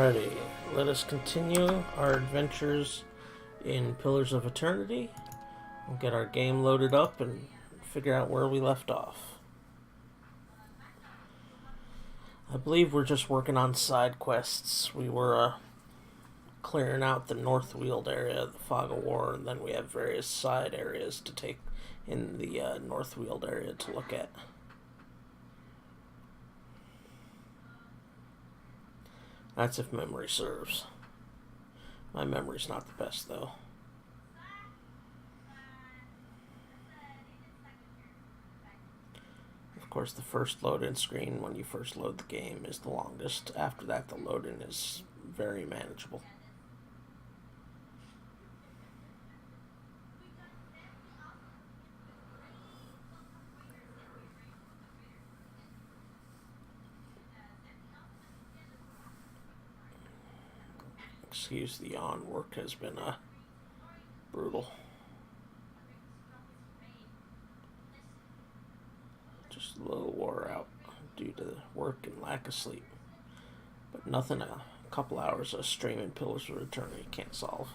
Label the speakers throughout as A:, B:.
A: Alrighty, let us continue our adventures in Pillars of Eternity. We'll get our game loaded up and figure out where we left off. I believe we're just working on side quests. We were clearing out the Northweald area, the Fog of War, and then we have various side areas to take in the Northweald area to look at. That's if memory serves. My memory's not the best, though. Of course, the first load-in screen when you first load the game is the longest. After that, the load-in is very manageable. Excuse the yawn, work has been brutal. Just a little wore out due to work and lack of sleep. But nothing a couple hours of streaming Pillars of Eternity can't solve.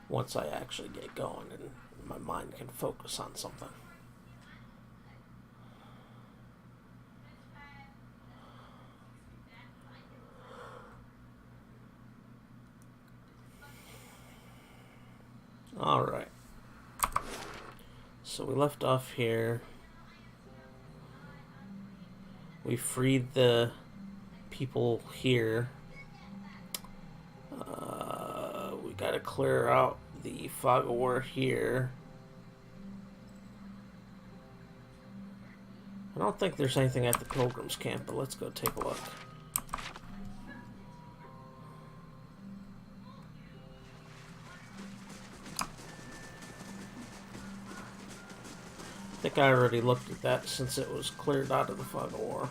A: Once I actually get going and my mind can focus on something. Alright. So we left off here. We freed the people here. We gotta clear out the Fog of War here. I don't think there's anything at the Pilgrims camp, but let's go take a look. I think I already looked at that since it was cleared out of the Fog of War.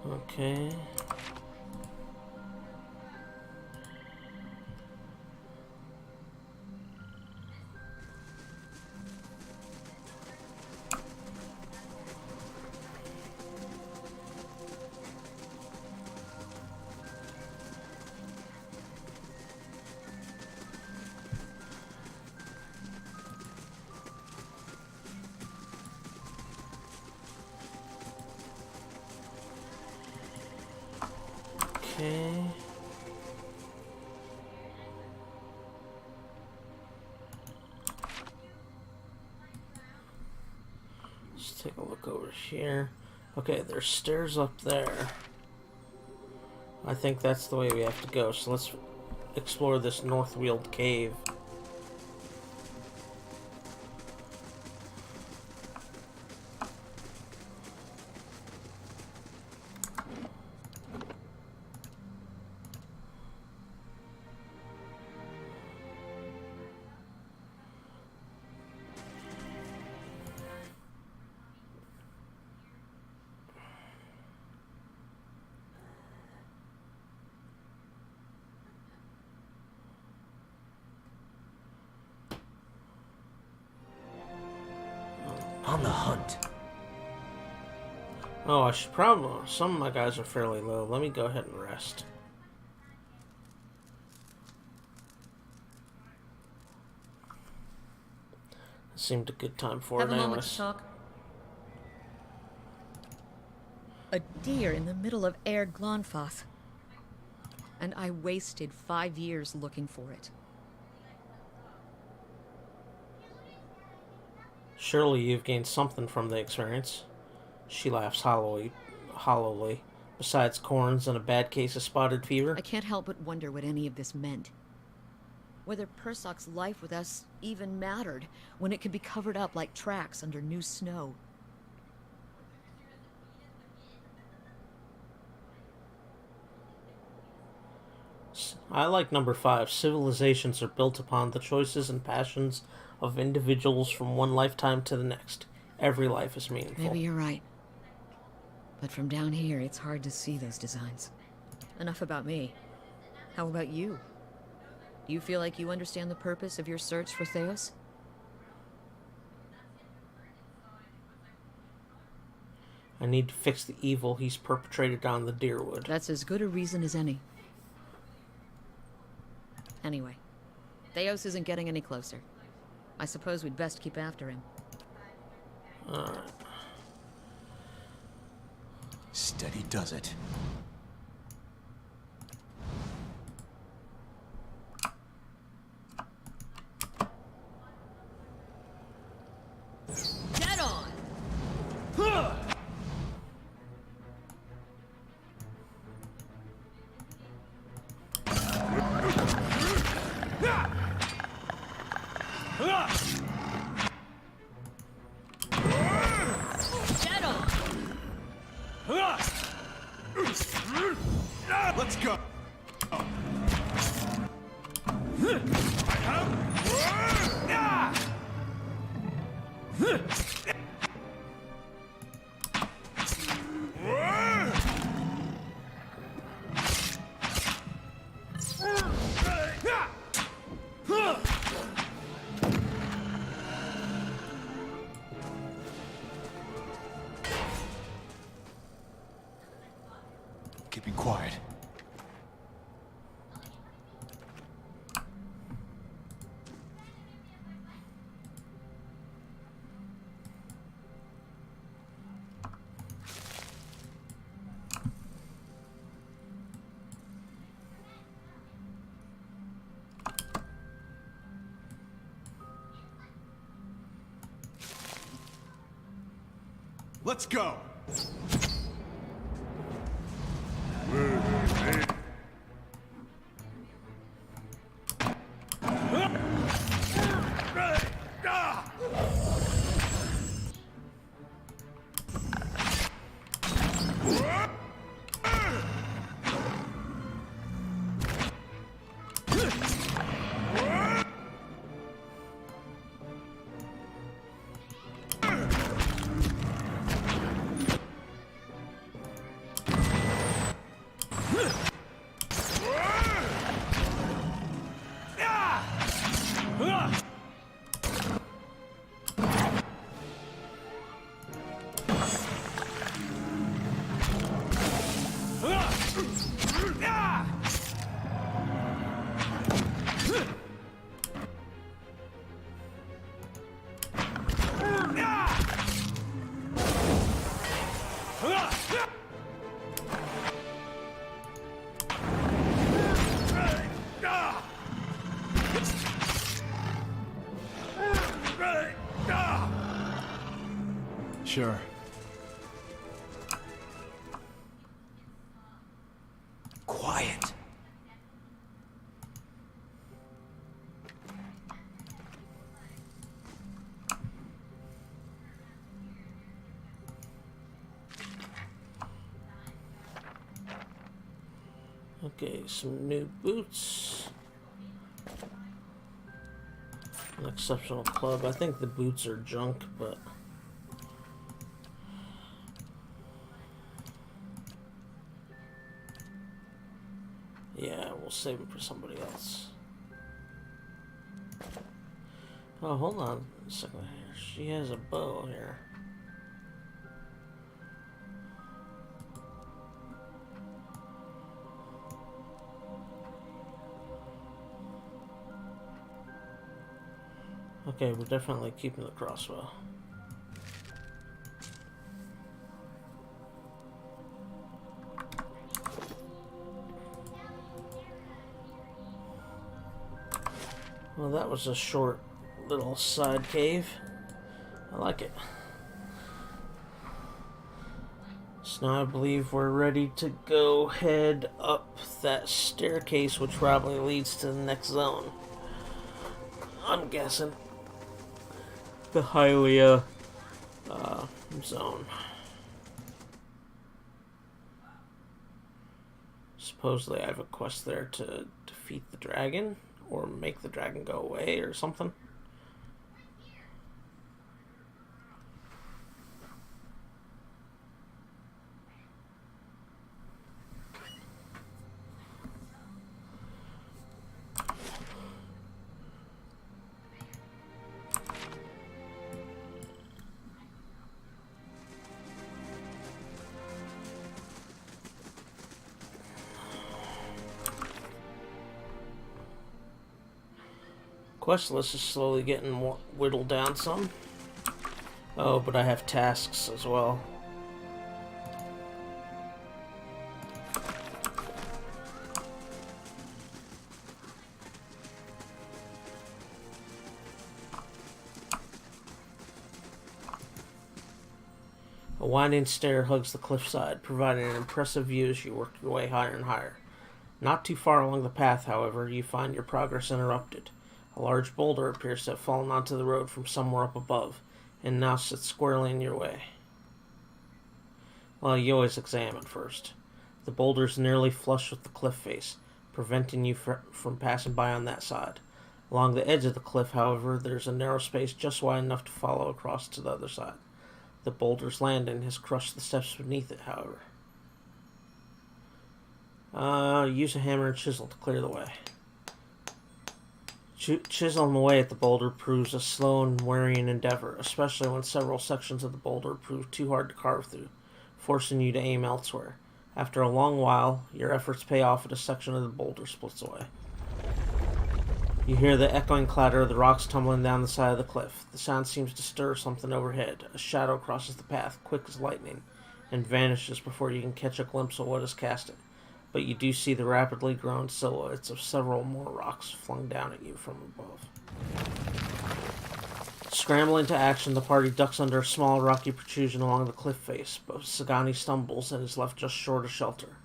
A: Okay. Okay. Let's take a look over here. Okay, there's stairs up there. I think that's the way we have to go. So let's explore this Northweald cave.
B: On the hunt.
A: Oh, I should probably... Some of my guys are fairly low. Let me go ahead and rest. It seemed a good time for
C: Have
A: it
C: a moment
A: anyways.
C: to talk. A deer in the middle of Air Glonfoth. And I wasted 5 years looking for it.
A: Surely you've gained something from the experience. She laughs hollowly. Besides corns and a bad case of spotted fever.
C: I can't help but wonder what any of this meant. Whether Persoc's life with us even mattered when it could be covered up like tracks under new snow.
A: I like number 5. Civilizations are built upon the choices and passions of individuals from one lifetime to the next. Every life is meaningful.
C: Maybe you're right. But from down here, it's hard to see those designs. Enough about me. How about you? You feel like you understand the purpose of your search for Theos?
A: I need to fix the evil he's perpetrated on the Deerwood.
C: That's as good a reason as any. Anyway, Theos isn't getting any closer. I suppose we'd best keep after him.
A: Alright.
B: Steady does it.
C: Get on! Get on!
B: Let's go. Keeping quiet. Let's go. Sure. Quiet.
A: Okay, some new boots. An exceptional club. I think the boots are junk, but... yeah, we'll save them for somebody else. Oh, hold on a second here. She has a bow here. Okay, we're definitely keeping the crossbow. Well, that was a short little side cave. I like it. So now I believe we're ready to go head up that staircase, which probably leads to the next zone. I'm guessing. The Hylia zone. Supposedly I have a quest there to defeat the dragon, or make the dragon go away, or something. Quest list is slowly getting more whittled down some. Oh, but I have tasks as well. A winding stair hugs the cliffside, providing an impressive view as you work your way higher and higher. Not too far along the path, however, you find your progress interrupted. A large boulder appears to have fallen onto the road from somewhere up above, and now sits squarely in your way. Well, you always examine first. The boulder is nearly flush with the cliff face, preventing you from passing by on that side. Along the edge of the cliff, however, there's a narrow space just wide enough to follow across to the other side. The boulder's landing has crushed the steps beneath it, however. Use a hammer and chisel to clear the way. Chiseling away at the boulder proves a slow and wearying endeavor, especially when several sections of the boulder prove too hard to carve through, forcing you to aim elsewhere. After a long while, your efforts pay off and a section of the boulder splits away. You hear the echoing clatter of the rocks tumbling down the side of the cliff. The sound seems to stir something overhead. A shadow crosses the path, quick as lightning, and vanishes before you can catch a glimpse of what has cast it. But you do see the rapidly growing silhouettes of several more rocks flung down at you from above. Scrambling to action, the party ducks under a small rocky protrusion along the cliff face, but Sagani stumbles and is left just short of shelter.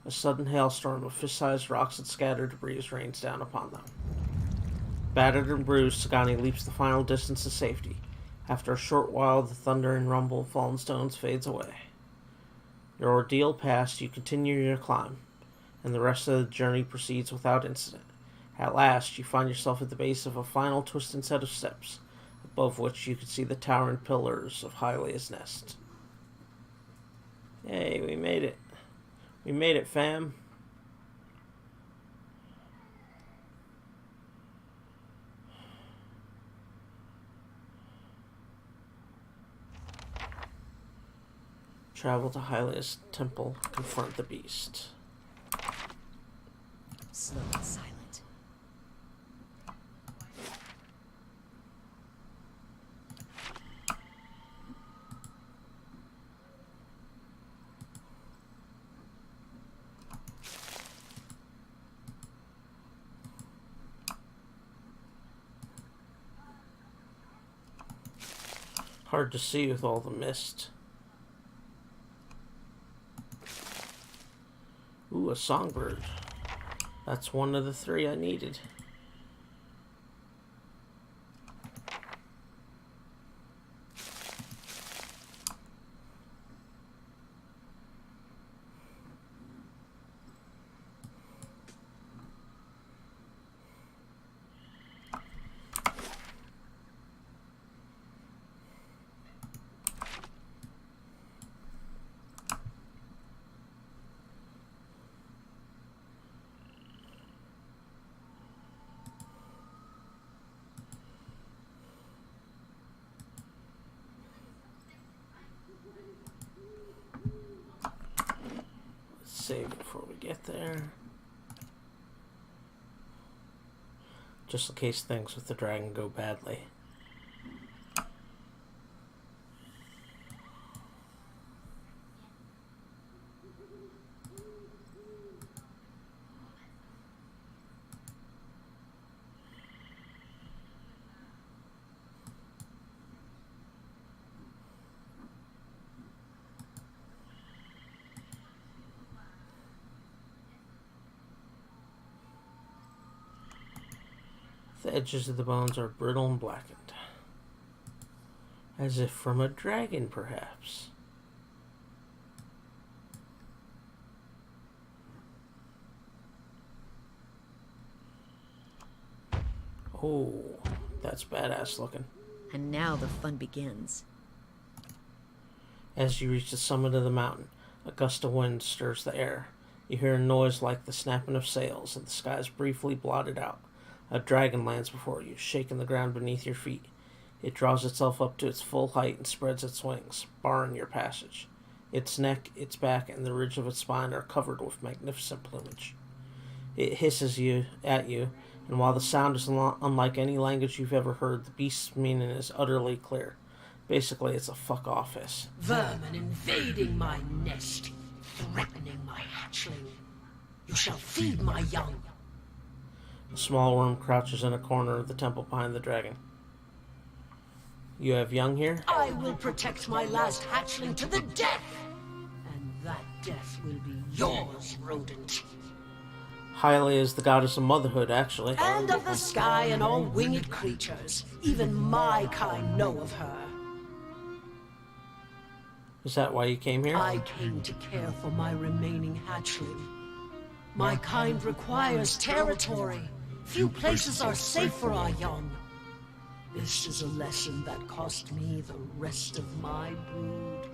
A: A sudden hailstorm of fist-sized rocks and scattered debris rains down upon them. Battered and bruised, Sagani leaps the final distance to safety. After a short while, the thunder and rumble of fallen stones fades away. Your ordeal past, you continue your climb, and the rest of the journey proceeds without incident. At last, you find yourself at the base of a final twisting set of steps, above which you can see the towering pillars of Hylia's nest. Yay, we made it. We made it, fam. Travel to Hylia's temple, confront the beast.
C: Slow and silent.
A: Hard to see with all the mist. Ooh, a songbird. That's one of the 3 I needed. Save before we get there. Just in case things with the dragon go badly. The edges of the bones are brittle and blackened. As if from a dragon, perhaps. Oh, that's badass looking.
C: And now the fun begins.
A: As you reach the summit of the mountain, a gust of wind stirs the air. You hear a noise like the snapping of sails, and the sky is briefly blotted out. A dragon lands before you, shaking the ground beneath your feet. It draws itself up to its full height and spreads its wings, barring your passage. Its neck, its back, and the ridge of its spine are covered with magnificent plumage. It hisses at you, and while the sound is unlike any language you've ever heard, the beast's meaning is utterly clear. Basically, it's a fuck off hiss.
D: Vermin invading my nest, threatening my hatchling. You shall feed my young.
A: A small worm crouches in a corner of the temple behind the dragon. You have young here?
D: I will protect my last hatchling to the death. And that death will be yours, rodent.
A: Hylia is the goddess of motherhood, actually.
D: And of the sky and all winged creatures. Even my kind know of her.
A: Is that why you came here?
D: I came to care for my remaining hatchling. My kind requires territory. Few places are safe for our young. This is a lesson that cost me the rest of my brood.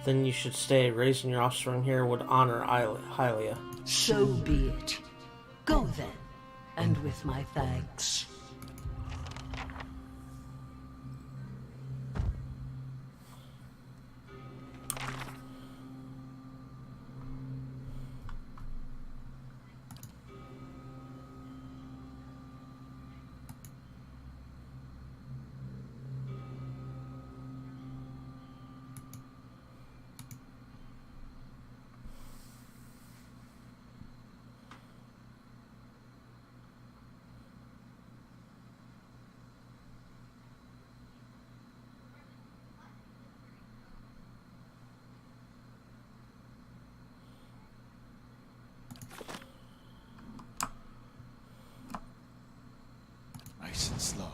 A: Then you should stay. Raising your offspring here would honor Hylia.
D: So be it. Go then, and with my thanks.
B: Nice and slow.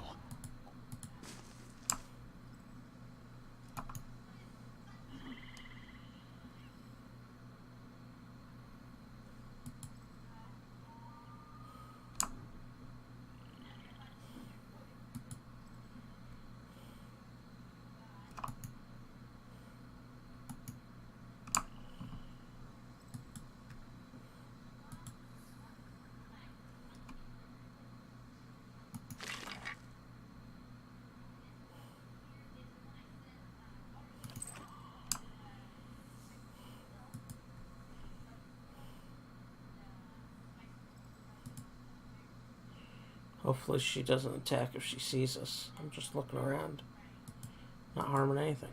A: Hopefully she doesn't attack if she sees us. I'm just looking around. Not harming anything.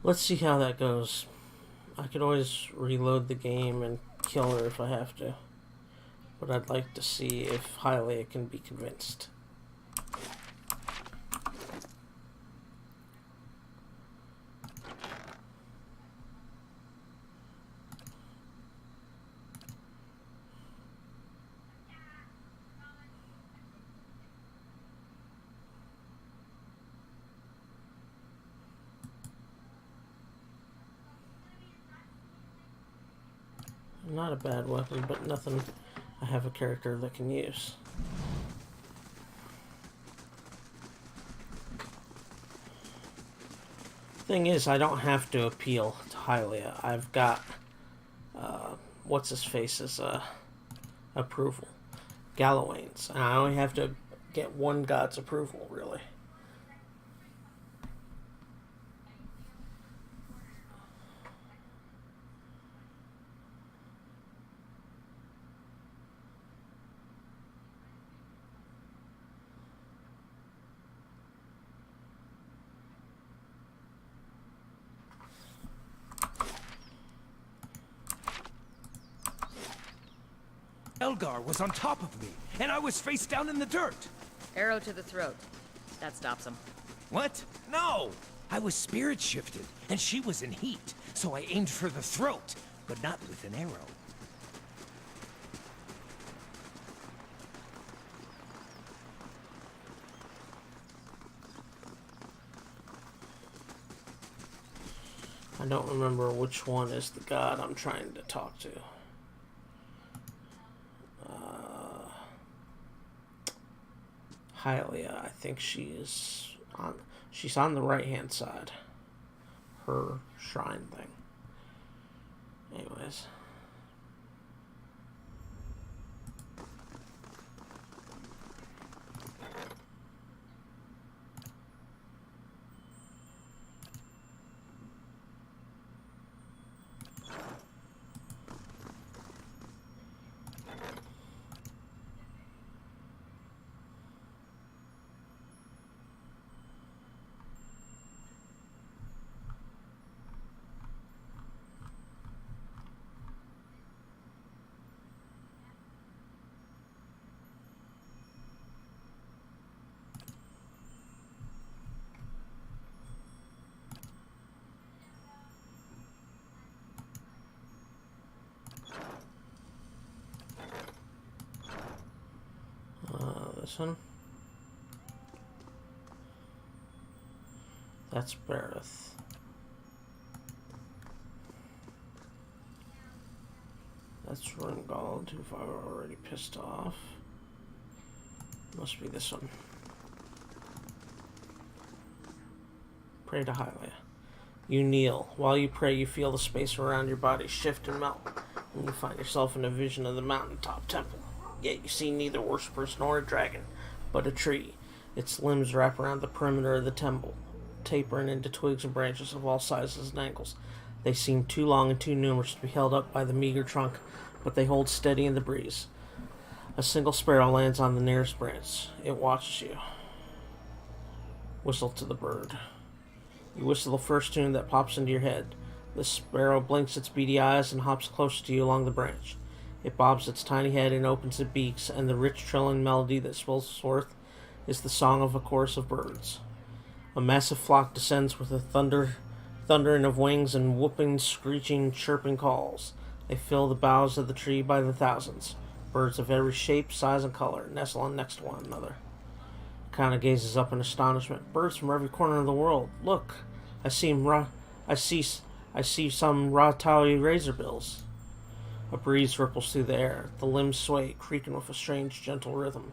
A: Let's see how that goes. I could always reload the game and kill her if I have to. But I'd like to see if Hylia can be convinced. Not a bad weapon, but nothing I have a character that can use. Thing is, I don't have to appeal to Hylia. I've got, what's his face's approval. Galawain's. And I only have to get one god's approval, really.
E: Elgar was on top of me, and I was face down in the dirt.
C: Arrow to the throat. That stops him.
E: What? No! I was spirit shifted, and she was in heat, so I aimed for the throat, but not with an arrow.
A: I don't remember which one is the god I'm trying to talk to. Hylia, I think she's on the right hand side. Her shrine thing. Anyways. This one. That's Bareth. That's Rimgald, who I've already pissed off. Must be this one. Pray to Hylia. You kneel. While you pray, you feel the space around your body shift and melt, and you find yourself in a vision of the mountaintop temple. Yet you see neither worshippers nor a dragon, but a tree. Its limbs wrap around the perimeter of the temple, tapering into twigs and branches of all sizes and angles. They seem too long and too numerous to be held up by the meager trunk, but they hold steady in the breeze. A single sparrow lands on the nearest branch. It watches you. Whistle to the bird. You whistle the first tune that pops into your head. The sparrow blinks its beady eyes and hops closer to you along the branch. It bobs its tiny head and opens its beaks, and the rich trilling melody that swells forth is the song of a chorus of birds. A massive flock descends with a thundering of wings and whooping, screeching, chirping calls. They fill the boughs of the tree by the thousands. Birds of every shape, size, and color nestle next to one another. Kana gazes up in astonishment. Birds from every corner of the world. Look, I see some Ratawi razorbills. A breeze ripples through the air. The limbs sway, creaking with a strange, gentle rhythm.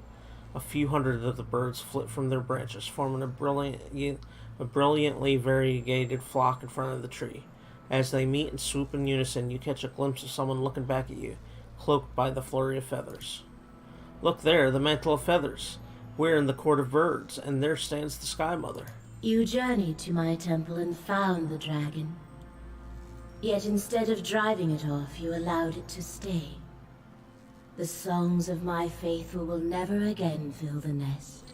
A: A few hundred of the birds flit from their branches, forming a brilliantly variegated flock in front of the tree. As they meet and swoop in unison, you catch a glimpse of someone looking back at you, cloaked by the flurry of feathers. Look there, the mantle of feathers. We're in the court of birds, and there stands the Sky Mother.
F: You journeyed to my temple and found the dragon. Yet instead of driving it off, you allowed it to stay. The songs of my faithful will never again fill the nest,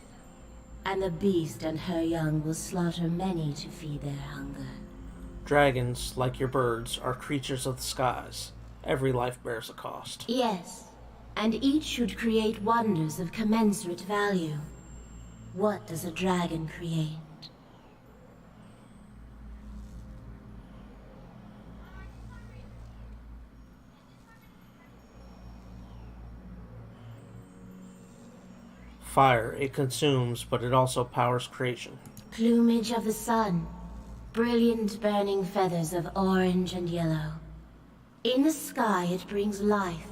F: and the beast and her young will slaughter many to feed their hunger.
A: Dragons, like your birds, are creatures of the skies. Every life bears a cost.
F: Yes, and each should create wonders of commensurate value. What does a dragon create?
A: Fire, it consumes, but it also powers creation.
F: Plumage of the sun, brilliant burning feathers of orange and yellow. In the sky it brings life,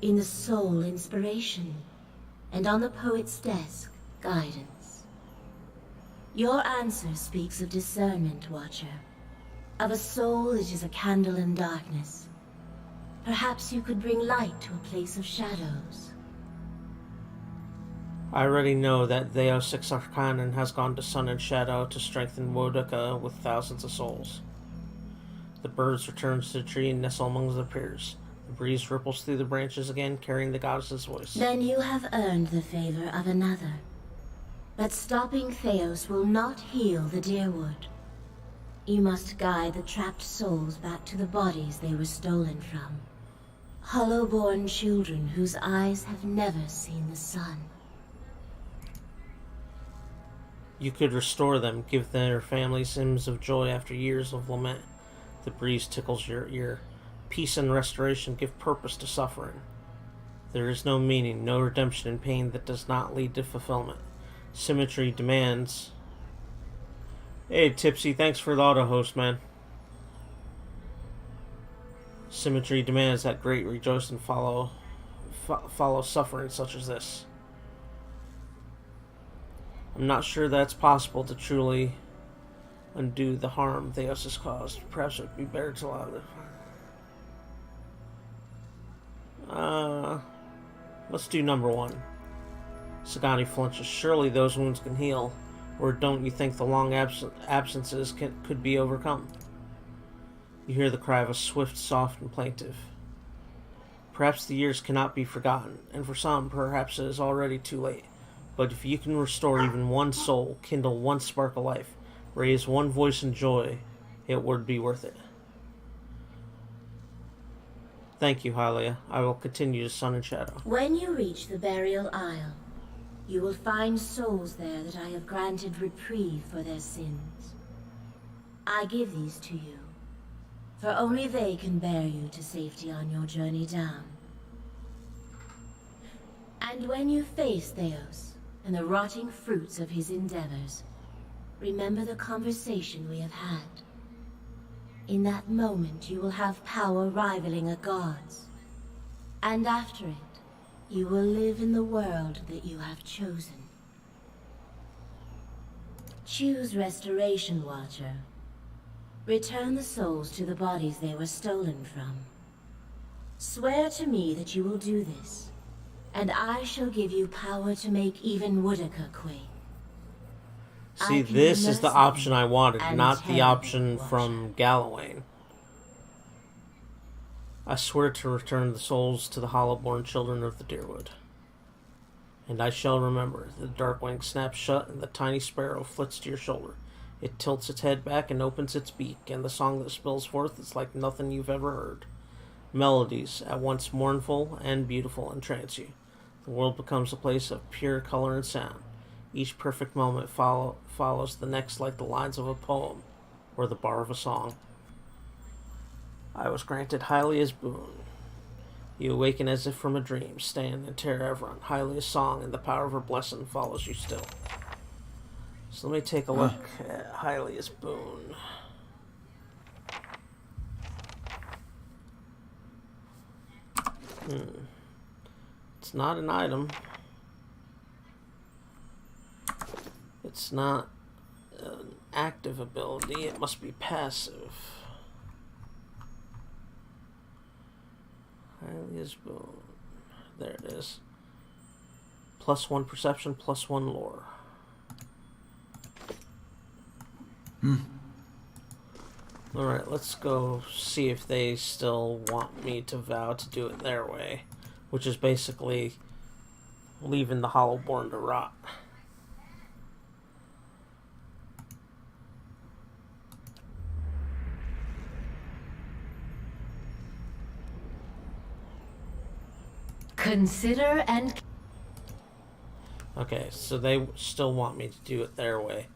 F: in the soul inspiration, and on the poet's desk, guidance. Your answer speaks of discernment, Watcher, of a soul that is a candle in darkness. Perhaps you could bring light to a place of shadows.
A: I already know that Theos Arcanon has gone to Sun and Shadow to strengthen Woduka with thousands of souls. The birds return to the tree and nestle among the peers. The breeze ripples through the branches again, carrying the goddess's voice.
F: Then you have earned the favor of another. But stopping Theos will not heal the Deerwood. You must guide the trapped souls back to the bodies they were stolen from. hollow-born children whose eyes have never seen the sun.
A: You could restore them, give their families hymns of joy after years of lament. The breeze tickles your ear. Peace and restoration give purpose to suffering. There is no meaning, no redemption in pain that does not lead to fulfillment. Symmetry demands... Hey, Tipsy, thanks for the auto-host, man. Symmetry demands that great rejoice and follow suffering such as this. I'm not sure that's possible to truly undo the harm Theos has caused. Perhaps it would be better to allow it. Let's do number 1. Sagani flinches. Surely those wounds can heal. Or don't you think the long absences could be overcome? You hear the cry of a swift, soft, and plaintive. Perhaps the years cannot be forgotten, and for some, perhaps it is already too late. But if you can restore even one soul, kindle one spark of life, raise one voice in joy, it would be worth it. Thank you, Hylia. I will continue to Sun and Shadow.
F: When you reach the Burial Isle, you will find souls there that I have granted reprieve for their sins. I give these to you, for only they can bear you to safety on your journey down. And when you face Theos and the rotting fruits of his endeavors, remember the conversation we have had. In that moment, you will have power rivaling a god's. And after it, you will live in the world that you have chosen. Choose Restoration, Watcher. Return the souls to the bodies they were stolen from. Swear to me that you will do this, and I shall give you power to make even Woodica quake.
A: See, this is the option I wanted, not the option from Gallowayne. I swear to return the souls to the hollow-born children of the Deerwood. And I shall remember. The dark wing snaps shut, and the tiny sparrow flits to your shoulder. It tilts its head back and opens its beak, and the song that spills forth is like nothing you've ever heard. Melodies, at once mournful and beautiful, entrance you. The world becomes a place of pure color and sound. Each perfect moment follows the next like the lines of a poem or the bar of a song. I was granted Hylia's boon. You awaken as if from a dream, stand in Terra Everon. Hylia's song and the power of her blessing follows you still. So let me take a look at Hylia's boon. It's not an item. It's not an active ability. It must be passive. Hylia's boon. There it is. +1 perception, +1 lore. Alright, let's go see if they still want me to vow to do it their way, which is basically leaving the Hollowborn to rot.
F: Consider and...
A: Okay, so they still want me to do it their way,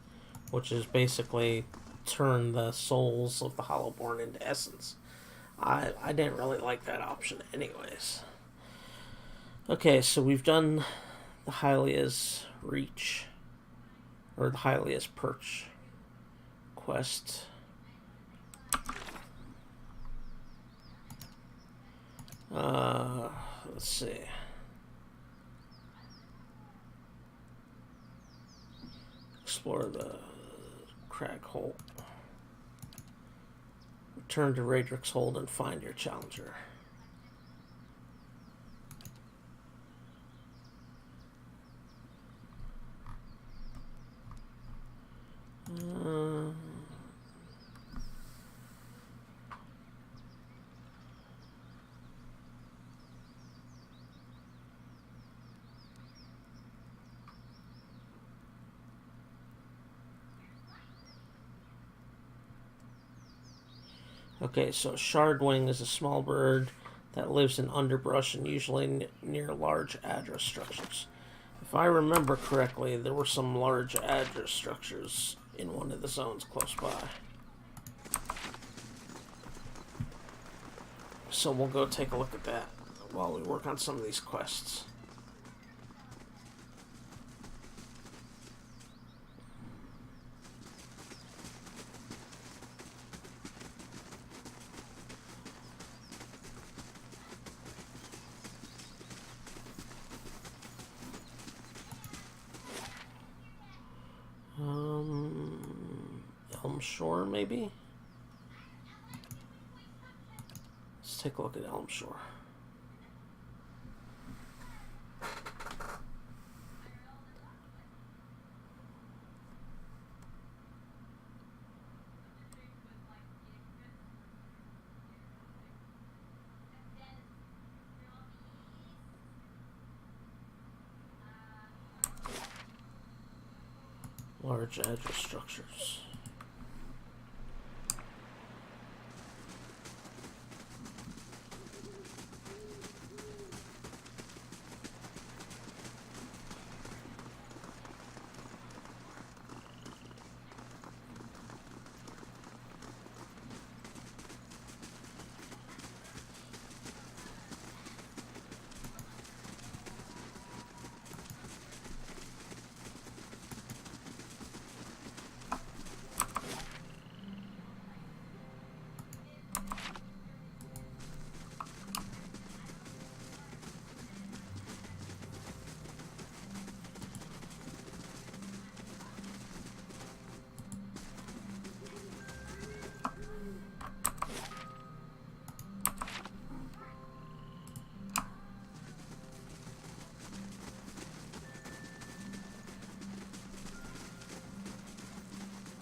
A: which is basically turn the souls of the Hollowborn into essence. I didn't really like that option anyways. Okay, so we've done the Hylia's Reach, or the Hylia's Perch quest. Let's see. Explore the Crag Hole. Return to Radric's Hold and find your challenger. Okay, so Shardwing is a small bird that lives in underbrush and usually near large address structures. If I remember correctly, there were some large address structures in one of the zones close by. So we'll go take a look at that while we work on some of these quests. Elm Shore, maybe? Let's take a look at Elm Shore. Large address structures.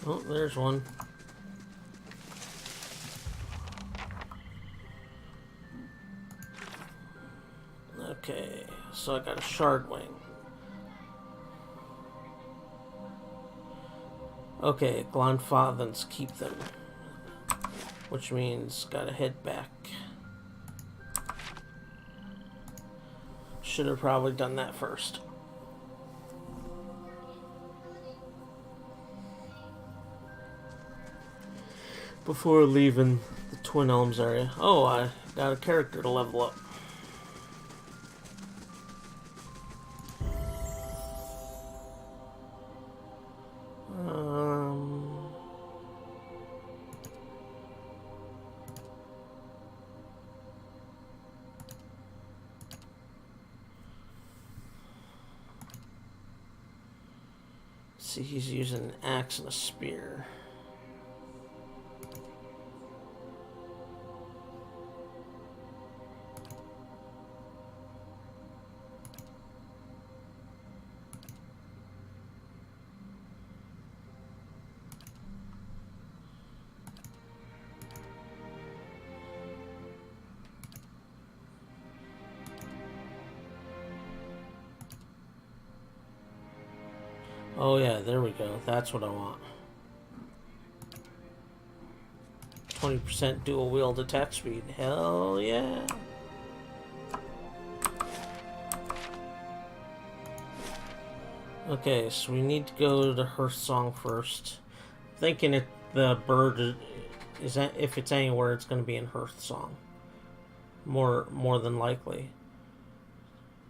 A: Oh, there's one. Okay, so I got a shard wing. Okay, Glanfathans keep them. Which means gotta head back. Should have probably done that first. Before leaving the Twin Elms area. Oh, I got a character to level up. See, he's using an axe and a spear. Oh yeah, there we go. That's what I want. 20% dual wield attack speed. Hell yeah. Okay, so we need to go to Hearthsong first. Thinking if the bird is that if it's anywhere, it's going to be in Hearthsong. More than likely,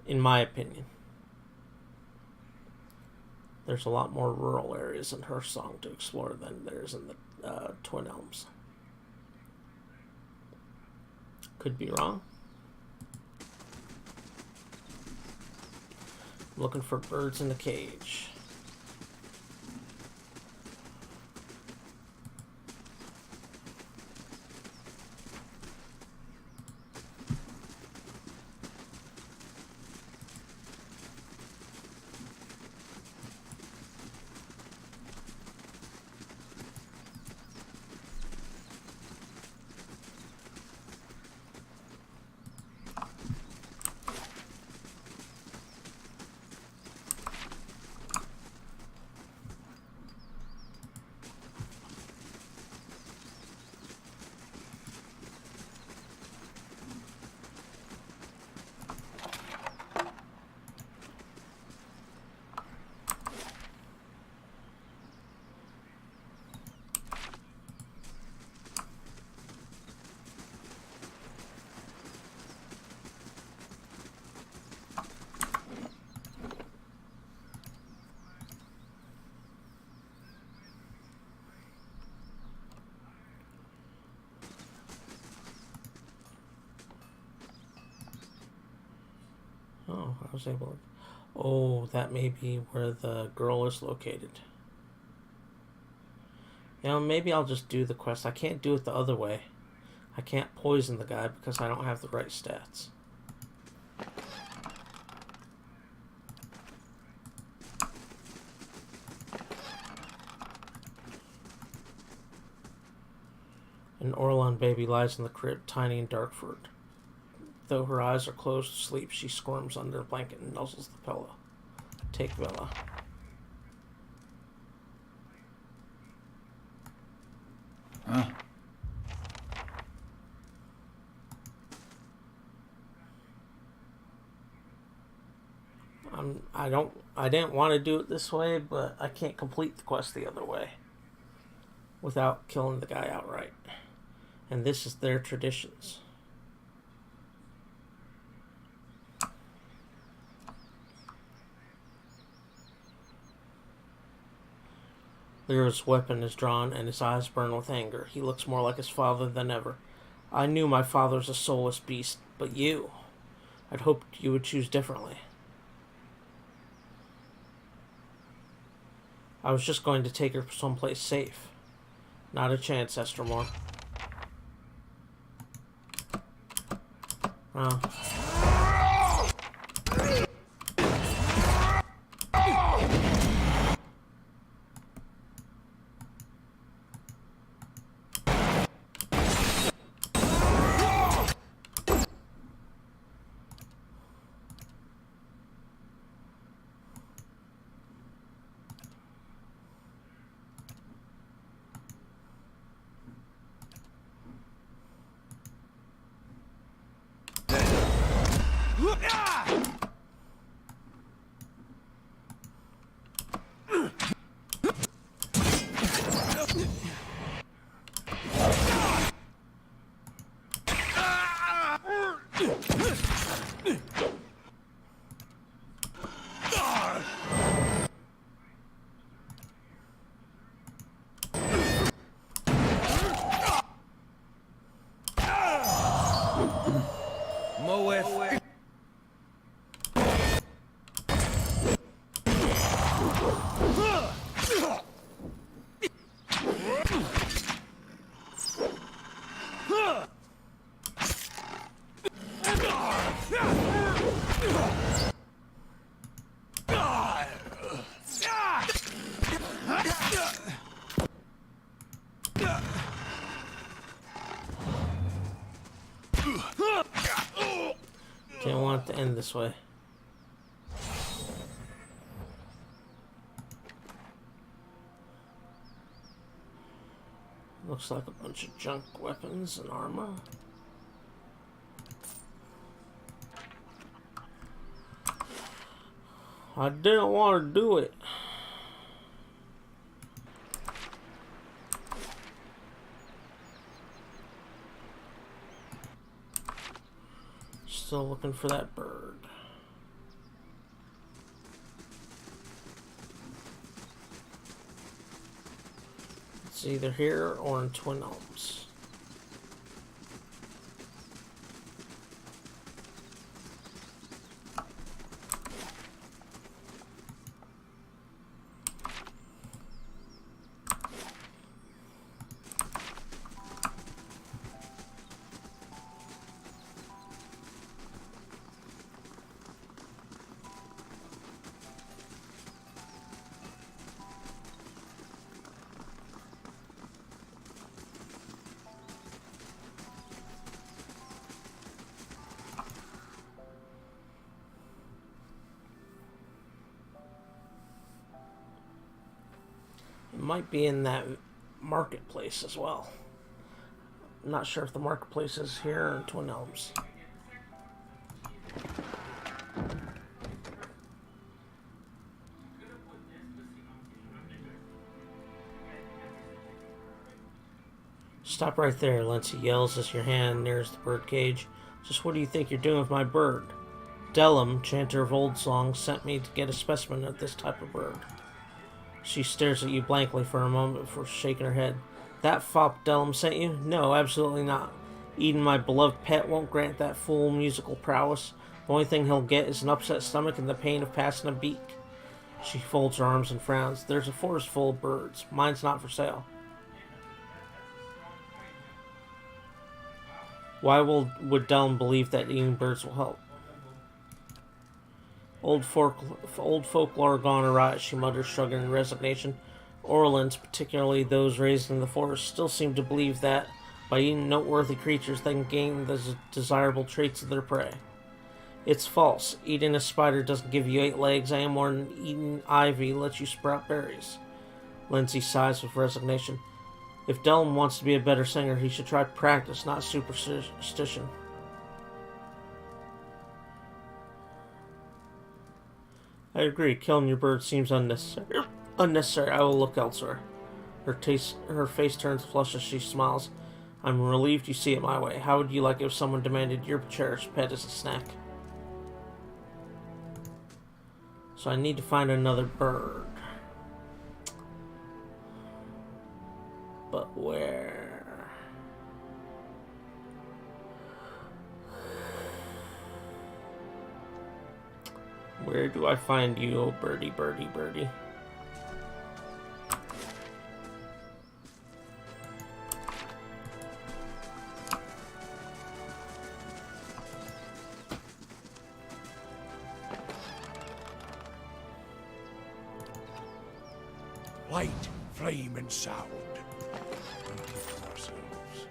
A: in my opinion. There's a lot more rural areas in Hearthsong to explore than there's in the Twin Elms. Could be wrong. I'm looking for birds in the cage. I was able to... Oh, that may be where the girl is located. You know, maybe I'll just do the quest. I can't do it the other way. I can't poison the guy because I don't have the right stats. An Orlan baby lies in the crib, tiny and dark-furred. Though her eyes are closed to sleep, she squirms under a blanket and nuzzles the pillow. Take Villa.
B: Huh?
A: I didn't want to do it this way, but I can't complete the quest the other way without killing the guy outright. And this is their traditions. Lyra's weapon is drawn and his eyes burn with anger. He looks more like his father than ever. I knew my father's a soulless beast, but you... I'd hoped you would choose differently. I was just going to take her someplace safe. Not a chance, Estermore. Oh. Didn't want it to end this way. Looks like a bunch of junk weapons and armor. I didn't want to do it. Still looking for that bird. It's either here or in Twin Elms. Might be in that marketplace as well. I'm not sure if the marketplace is here or in Twin Elms. Stop right there, Lency yells as your hand nears the bird cage. Just what do you think you're doing with my bird? Dellum, chanter of old songs, sent me to get a specimen of this type of bird. She stares at you blankly for a moment before shaking her head. That fop Dellum sent you? No, absolutely not. Eden, my beloved pet, won't grant that fool musical prowess. The only thing he'll get is an upset stomach and the pain of passing a beak. She folds her arms and frowns. There's a forest full of birds. Mine's not for sale. Why would Delm believe that eating birds will help? Old folklore gone awry, she mutters, shrugging in resignation. Orlans, particularly those raised in the forest, still seem to believe that by eating noteworthy creatures they can gain the desirable traits of their prey. It's false. Eating a spider doesn't give you 8 legs any more than eating ivy lets you sprout berries. Lindsay sighs with resignation. If Delm wants to be a better singer, he should try practice, not superstition. I agree. Killing your bird seems unnecessary. I will look elsewhere. Her face turns flushed as she smiles. I'm relieved you see it my way. How would you like if someone demanded your cherished pet as a snack? So I need to find another bird. But where? Where do I find you, oh birdie, birdie, birdie?
G: Light, flame, and sound. And keep to ourselves.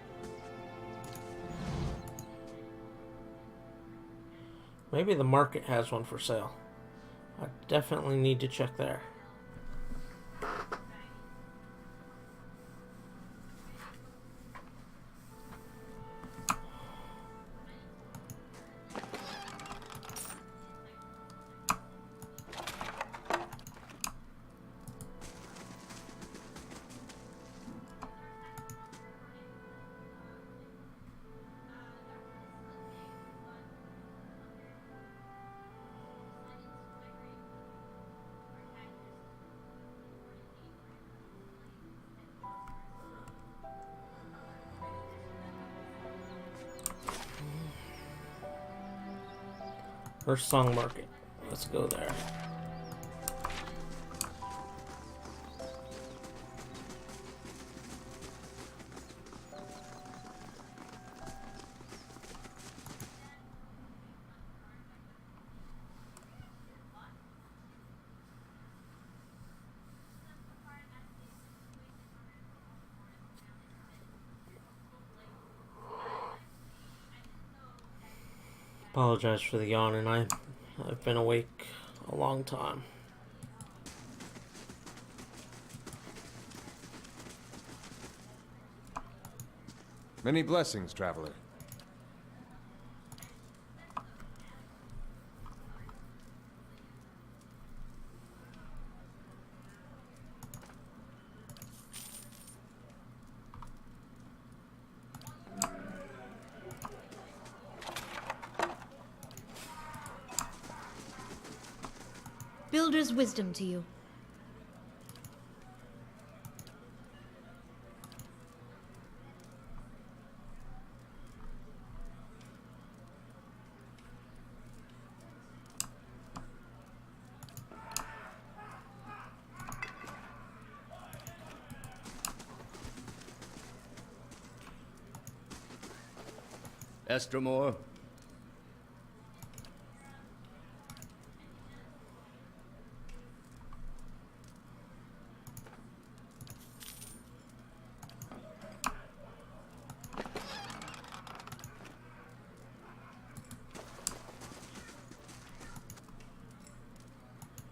A: Maybe the market has one for sale. I definitely need to check there. First Song Market. Let's go there. Apologize for the yawn, and I've been awake a long time.
H: Many blessings, traveler.
C: Builder's wisdom to you.
I: Estramore.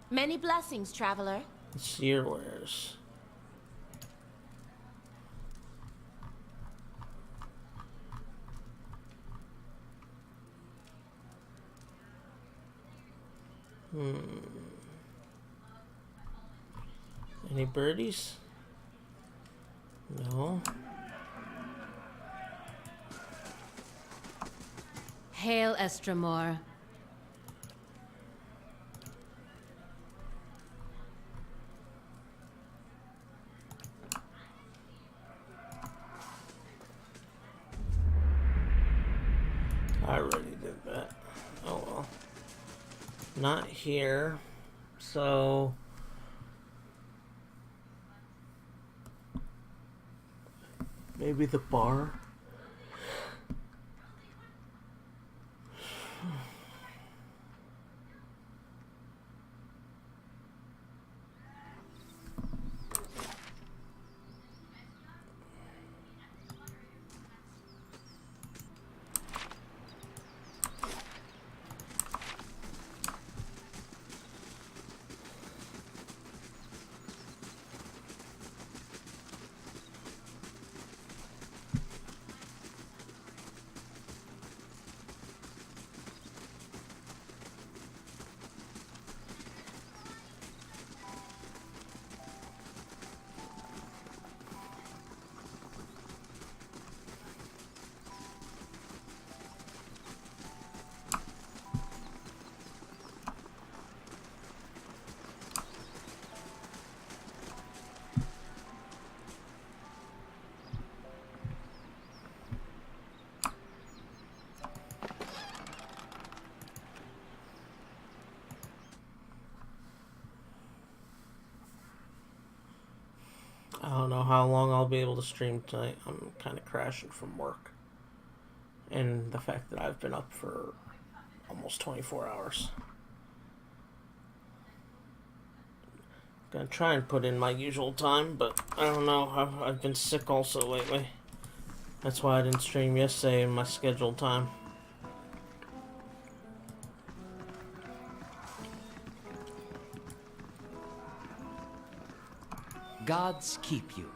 F: Many blessings, traveler.
A: Seer wares. Any birdies? No.
J: Hail, Estramore.
A: I already did that. Oh well. not here, so maybe the bar. I don't know how long I'll be able to stream tonight. I'm kind of crashing from work. And the fact that I've been up for almost 24 hours. I'm gonna try and put in my usual time, but I don't know. I've been sick also lately. That's why I didn't stream yesterday in my scheduled time.
E: Gods keep you.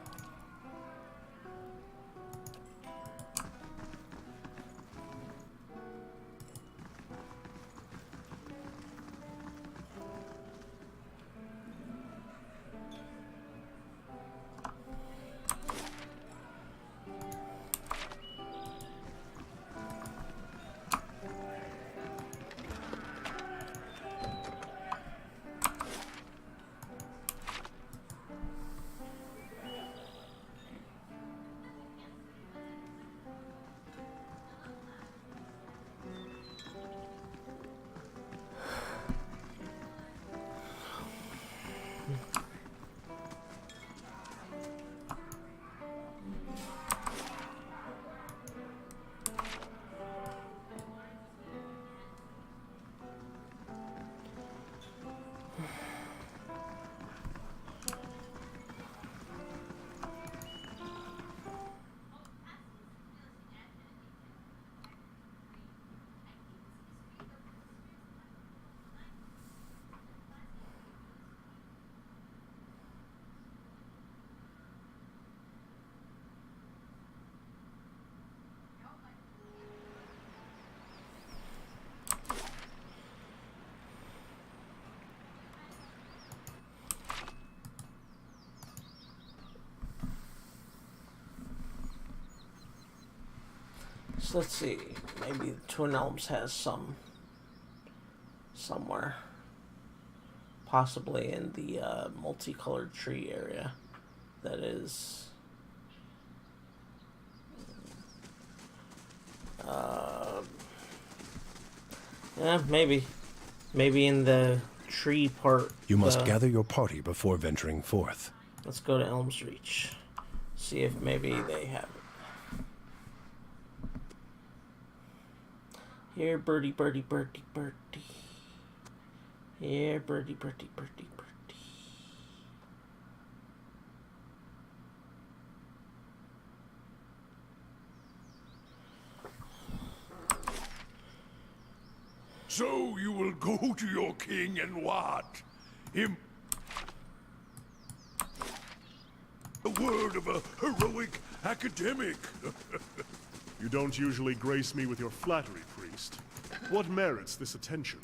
E: So let's see. Maybe Twin Elms has some somewhere. Possibly in the multicolored tree area. That is... yeah, maybe. Maybe in the tree part.
G: You must gather your party before venturing forth.
A: Let's go to Elm's Reach. See if maybe they have it. Here, birdie, birdie, birdie, birdie. Here, birdie, birdie, birdie, birdie.
G: So you will go to your king and what? Him... A word of a heroic academic.
K: You don't usually grace me with your flattery, priest. What merits this attention?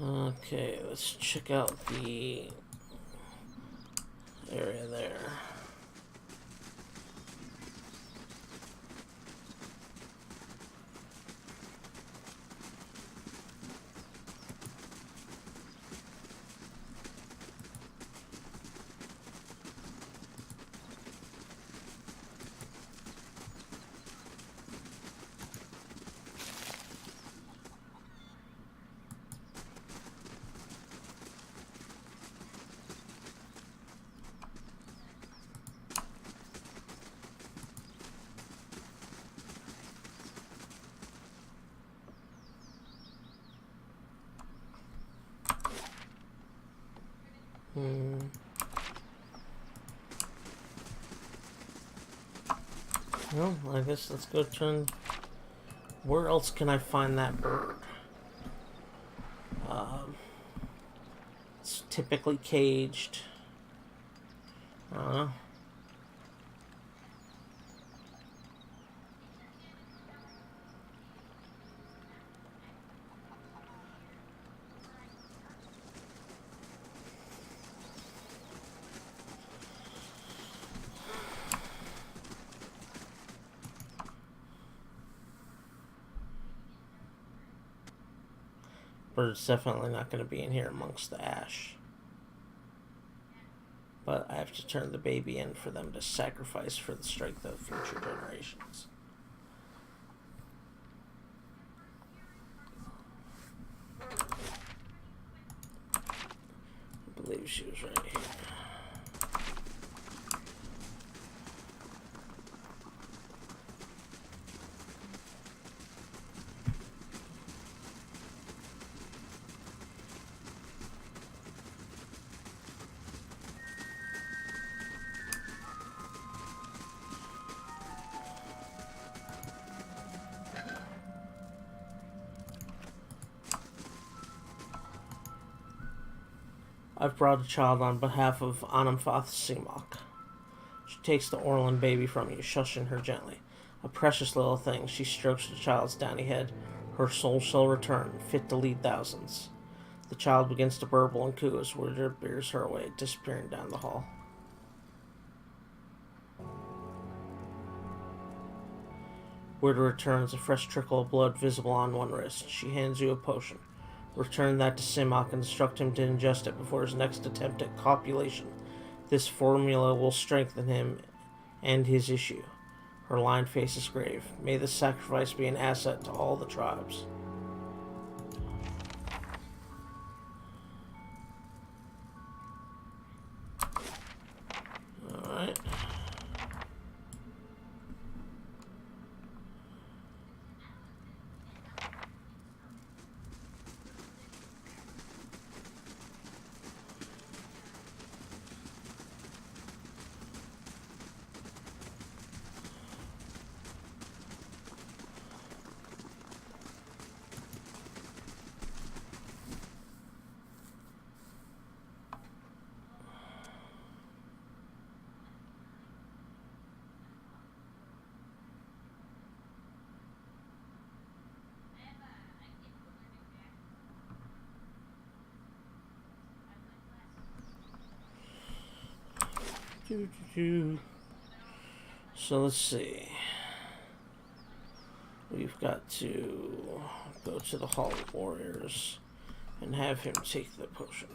A: Okay, let's check out the area there. Well, I guess let's go turn... Where else can I find that bird? It's typically caged. I don't know. Bird's definitely not going to be in here amongst the ash. But I have to turn the baby in for them to sacrifice for the strength of future generations. I believe she was right here. I've brought a child on behalf of Anamfath Seamok. She takes the Orlan baby from you, shushing her gently. A precious little thing. She strokes the child's downy head. Her soul shall return, fit to lead thousands. The child begins to burble and coo as Wyrd bears her away, disappearing down the hall. Wyrd returns, a fresh trickle of blood visible on one wrist. She hands you a potion. Return that to Seamok and instruct him to ingest it before his next attempt at copulation. This formula will strengthen him and his issue. Her lined face is grave. May this sacrifice be an asset to all the tribes. Alright. So let's see. We've got to go to the Hall of Warriors and have him take the potion.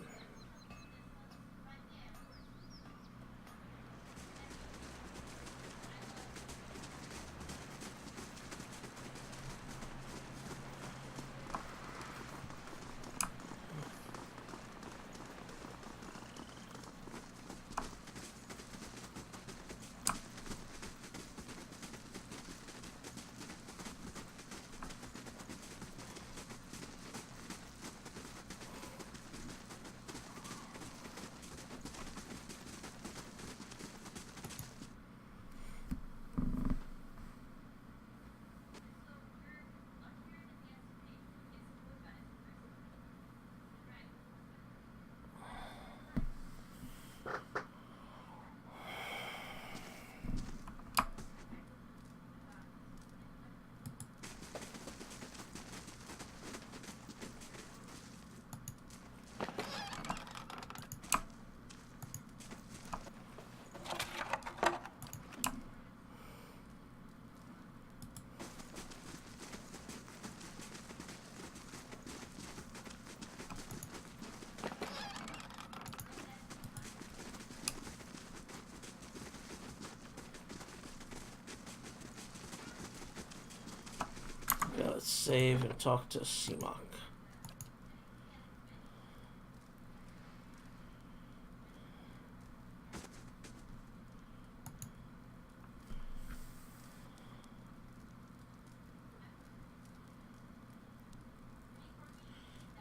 A: let's save and talk to Seamok.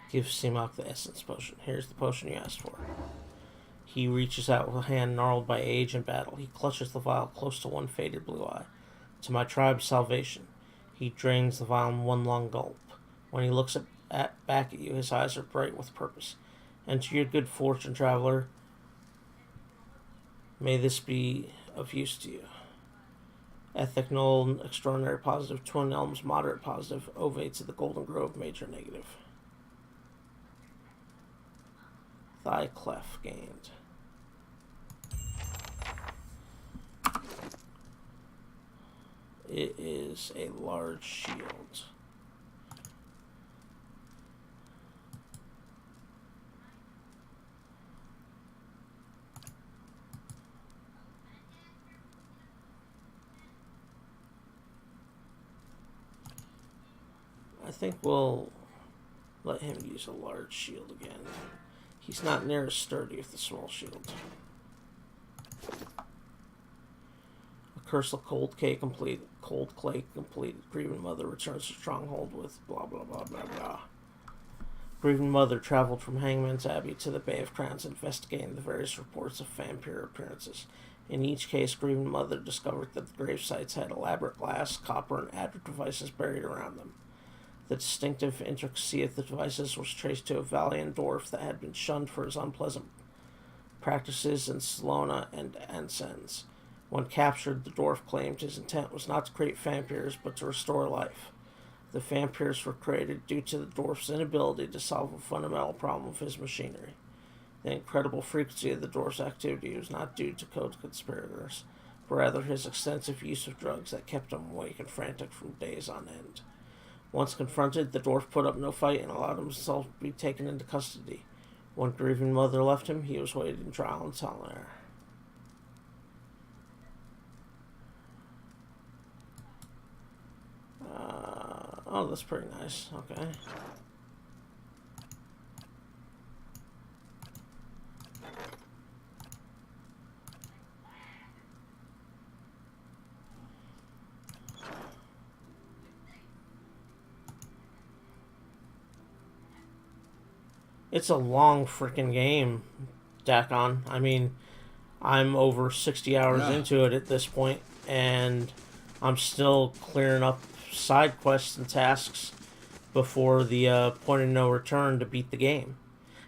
A: Give Seamok the essence potion. Here's the potion you asked for. He reaches out with a hand gnarled by age and battle. He clutches the vial close to one faded blue eye. To my tribe's salvation. He drains the vial in one long gulp. When he looks back at you, his eyes are bright with purpose. And to your good fortune, traveler, may this be of use to you. Ethic null, extraordinary positive, twin elms, moderate positive, ovates of the Golden Grove, major negative. Thigh clef gained. It is a large shield. I think we'll let him use a large shield again. He's not near as sturdy with the small shield. A curse of cold clay complete. Cold clay complete. Grieving Mother returns to Stronghold with blah blah blah blah blah. Grieving Mother traveled from Hangman's Abbey to the Bay of Crowns, investigating the various reports of vampire appearances. In each case, Grieving Mother discovered that the grave sites had elaborate glass, copper, and adder devices buried around them. The distinctive intricacy of the devices was traced to a Valian dwarf that had been shunned for his unpleasant practices in Salona and Ansens. When captured, the dwarf claimed his intent was not to create vampires, but to restore life. The vampires were created due to the dwarf's inability to solve a fundamental problem of his machinery. The incredible frequency of the dwarf's activity was not due to co-conspirators, but rather his extensive use of drugs that kept him awake and frantic from days on end. Once confronted, the dwarf put up no fight and allowed himself to be taken into custody. When Grieving Mother left him, he was waiting trial in Talair. Oh, that's pretty nice. Okay. It's a long freaking game, Dakon. I mean, I'm over 60 hours into it at this point, and I'm still clearing up side quests and tasks before the point of no return to beat the game.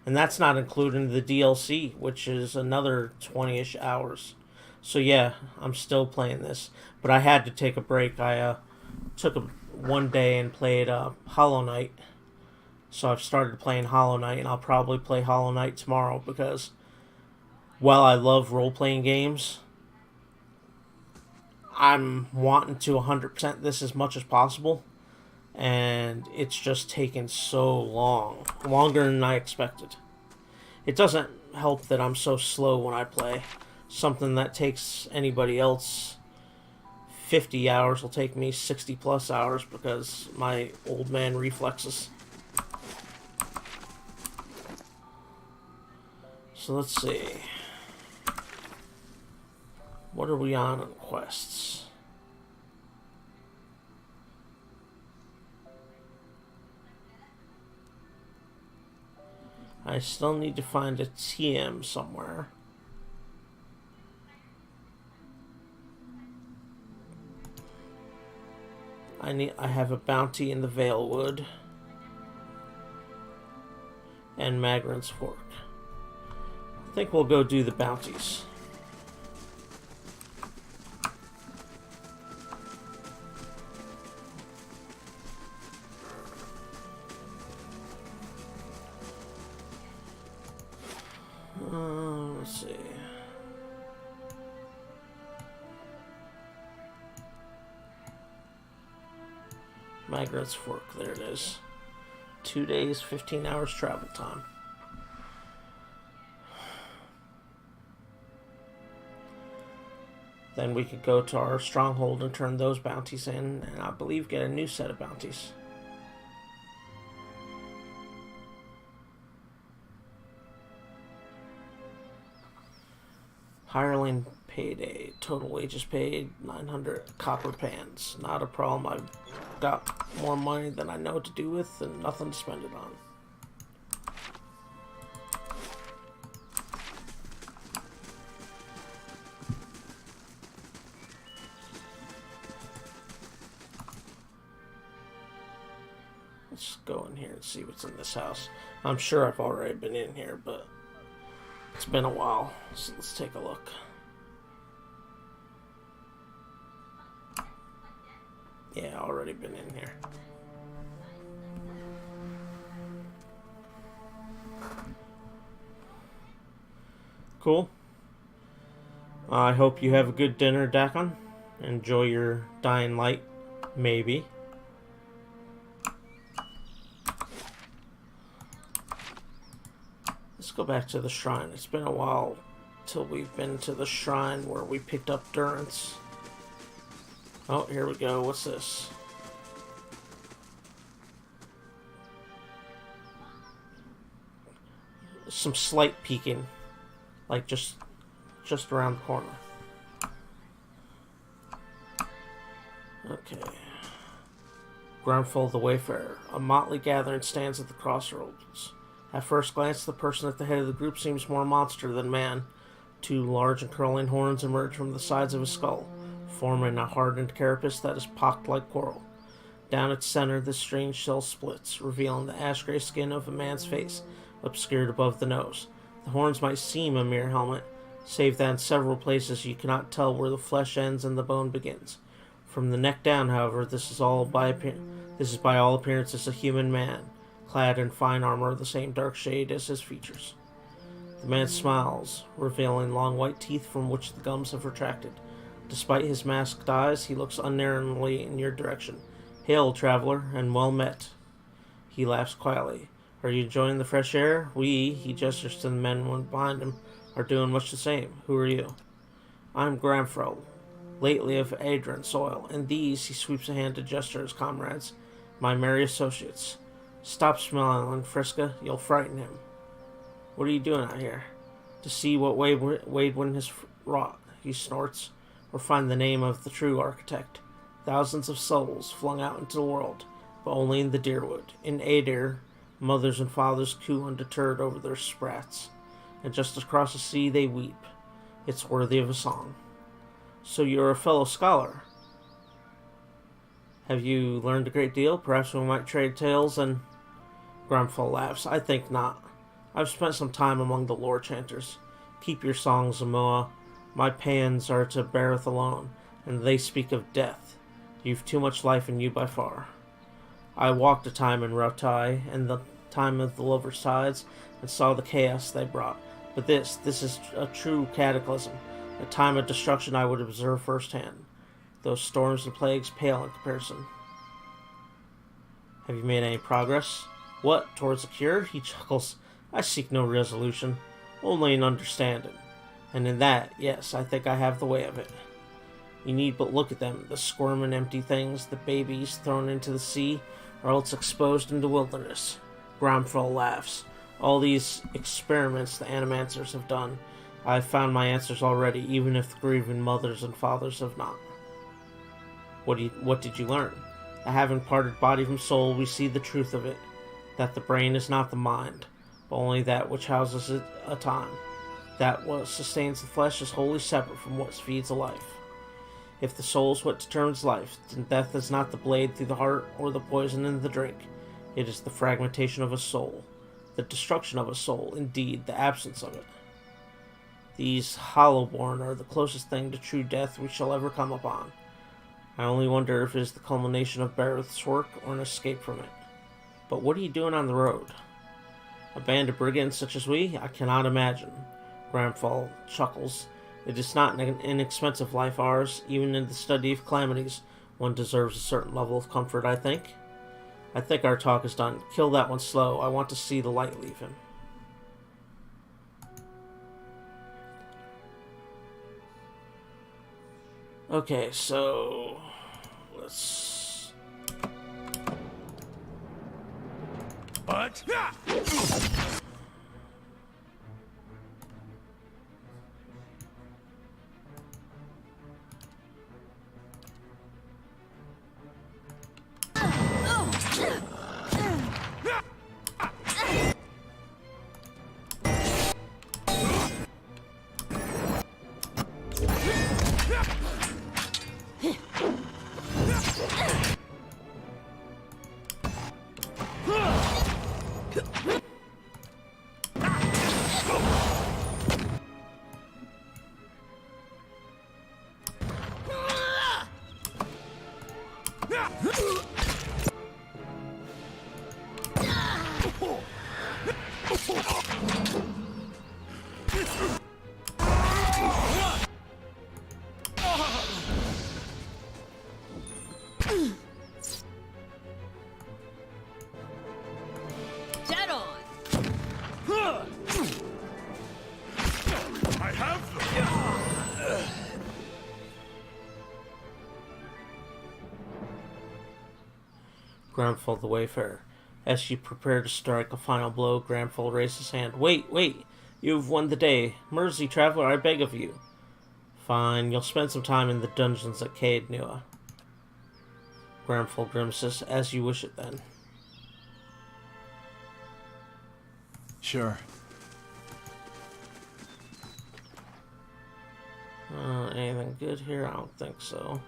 A: And that's not including the DLC, which is another 20-ish hours. So yeah, I'm still playing this. But I had to take a break. I took one day and played Hollow Knight. So I've started playing Hollow Knight, and I'll probably play Hollow Knight tomorrow because while I love role-playing games, I'm wanting to 100% this as much as possible, and it's just taken so long. Longer than I expected. It doesn't help that I'm so slow when I play. Something that takes anybody else 50 hours will take me 60 plus hours because my old man reflexes. So let's see. What are we on quests? I still need to find a TM somewhere. I have a bounty in the Valewood and Magran's Fork. I think we'll go do the bounties. Let's see. Magran's Fork, there it is. 2 days, 15 hours travel time. Then we could go to our stronghold and turn those bounties in, and I believe get a new set of bounties. Hireling payday. Total wages paid 900 copper pans. Not a problem. I've got more money than I know what to do with and nothing to spend it on. Let's go in here and see what's in this house. I'm sure I've already been in here, but it's been a while, so let's take a look. Yeah, already been in here. Cool. I hope you have a good dinner, Dakon. Enjoy your dying light, maybe. Let's go back to the shrine. It's been a while till we've been to the shrine where we picked up Durance. Oh, here we go. What's this? Some slight peeking. Like just around the corner. Okay. Grumful the Wayfarer. A motley gathering stands at the crossroads. At first glance, the person at the head of the group seems more monster than man. Two large and curling horns emerge from the sides of his skull, forming a hardened carapace that is pocked like coral. Down its center, the strange shell splits, revealing the ash-gray skin of a man's face, obscured above the nose. The horns might seem a mere helmet, save that in several places you cannot tell where the flesh ends and the bone begins. From the neck down, however, this is by all appearances a human man, clad in fine armor of the same dark shade as his features. The man smiles, revealing long white teeth from which the gums have retracted. Despite his masked eyes, he looks unerringly in your direction. "Hail, traveler, and well met." He laughs quietly. "Are you enjoying the fresh air? We," he gestures to the men behind him, "are doing much the same. Who are you?" "I'm Grumfrel, lately of Adrian soil, and these," he sweeps a hand to gesture his comrades, "my merry associates. Stop smiling, Friska, you'll frighten him." "What are you doing out here?" "To see what Waidwin has wrought," he snorts, "or find the name of the true architect. Thousands of souls flung out into the world, but only in the Deerwood. In Adir, mothers and fathers coo undeterred over their sprats, and just across the sea they weep. It's worthy of a song." "So you're a fellow scholar. Have you learned a great deal? Perhaps we might trade tales and..." Grumful laughs. "I think not. I've spent some time among the lore chanters. Keep your songs, Amoa. My pans are to Bareth alone, and they speak of death. You've too much life in you by far. I walked a time in Rotai, and the time of the Lovers' Tides, and saw the chaos they brought. But this is a true cataclysm, a time of destruction I would observe firsthand. Those storms and plagues pale in comparison." "Have you made any progress?" "What, towards a cure?" He chuckles. "I seek no resolution, only an understanding. And in that, yes, I think I have the way of it. You need but look at them, the squirming empty things, the babies thrown into the sea, or else exposed into wilderness." Grumful laughs. "All these experiments the Animancers have done, I have found my answers already, even if the grieving mothers and fathers have not." What did you learn?" "That having parted body from soul, we see the truth of it, that the brain is not the mind, but only that which houses it a time. That what sustains the flesh is wholly separate from what feeds the life. If the soul is what determines life, then death is not the blade through the heart or the poison in the drink. It is the fragmentation of a soul, the destruction of a soul, indeed, the absence of it. These Hollowborn are the closest thing to true death we shall ever come upon. I only wonder if it is the culmination of Bareth's work or an escape from it. But what are you doing on the road?" "A band of brigands such as we? I cannot imagine." Grumful chuckles. "It is not an inexpensive life, ours. Even in the study of calamities, one deserves a certain level of comfort, I think. I think our talk is done. Kill that one slow. I want to see the light leave him." Okay, so let's...
G: What?
C: Dead on!
K: I have them!
A: Gramful the Wayfarer. As you prepare to strike a final blow, Gramful raises his hand. Wait, wait! You've won the day. Mercy, traveler, I beg of you. Fine, you'll spend some time in the dungeons at Caed Nua. Gramful grimaces. As you wish it, then.
B: Sure.
A: Anything good here? I don't think so.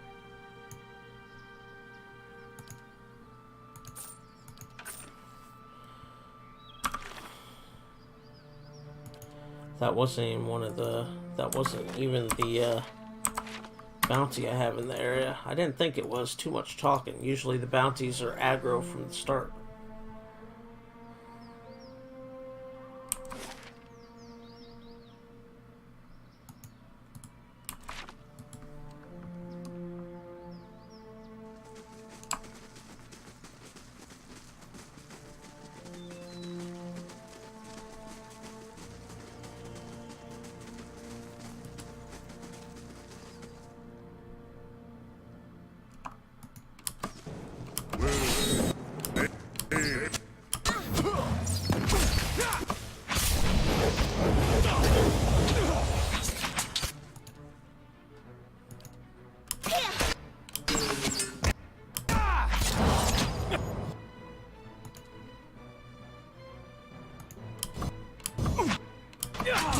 A: That wasn't even one of the... That wasn't even the, bounty I have in the area. I didn't think it was. Too much talking. Usually the bounties are aggro from the start.
B: Yeah.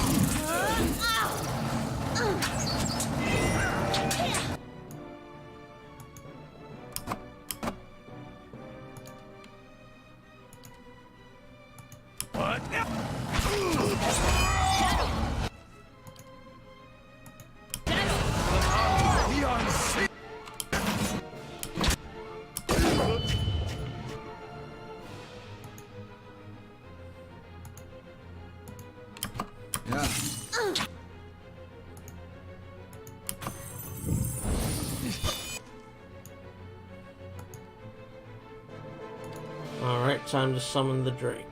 A: Alright, time to summon the Drake.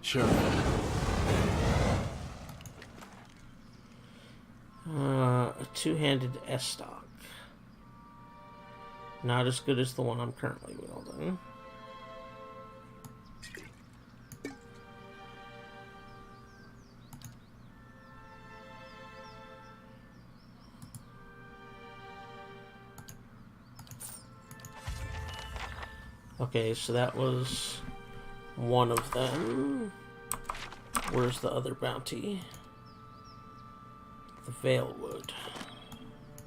B: Sure.
A: A two-handed S-stock. Not as good as the one I'm currently wielding. Okay, so that was one of them. Where's the other bounty? The Valewood.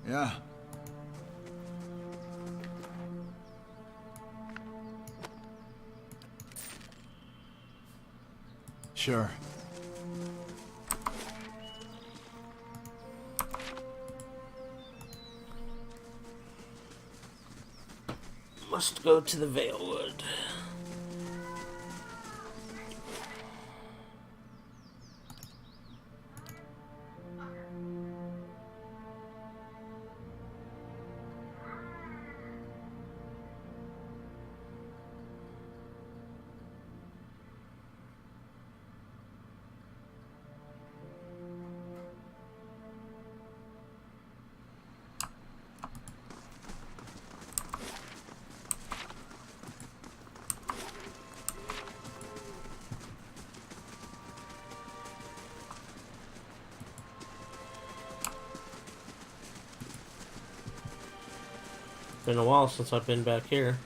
B: Yeah. Sure.
A: Must go to the Valewood. Been a while since I've been back here.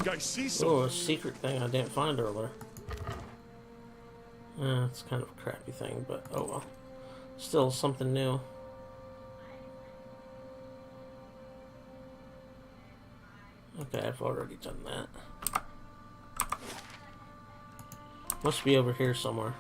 K: I see some.
A: Oh, a secret thing I didn't find earlier. It's kind of a crappy thing, but oh well. Still something new. Okay, I've already done that. Must be over here somewhere.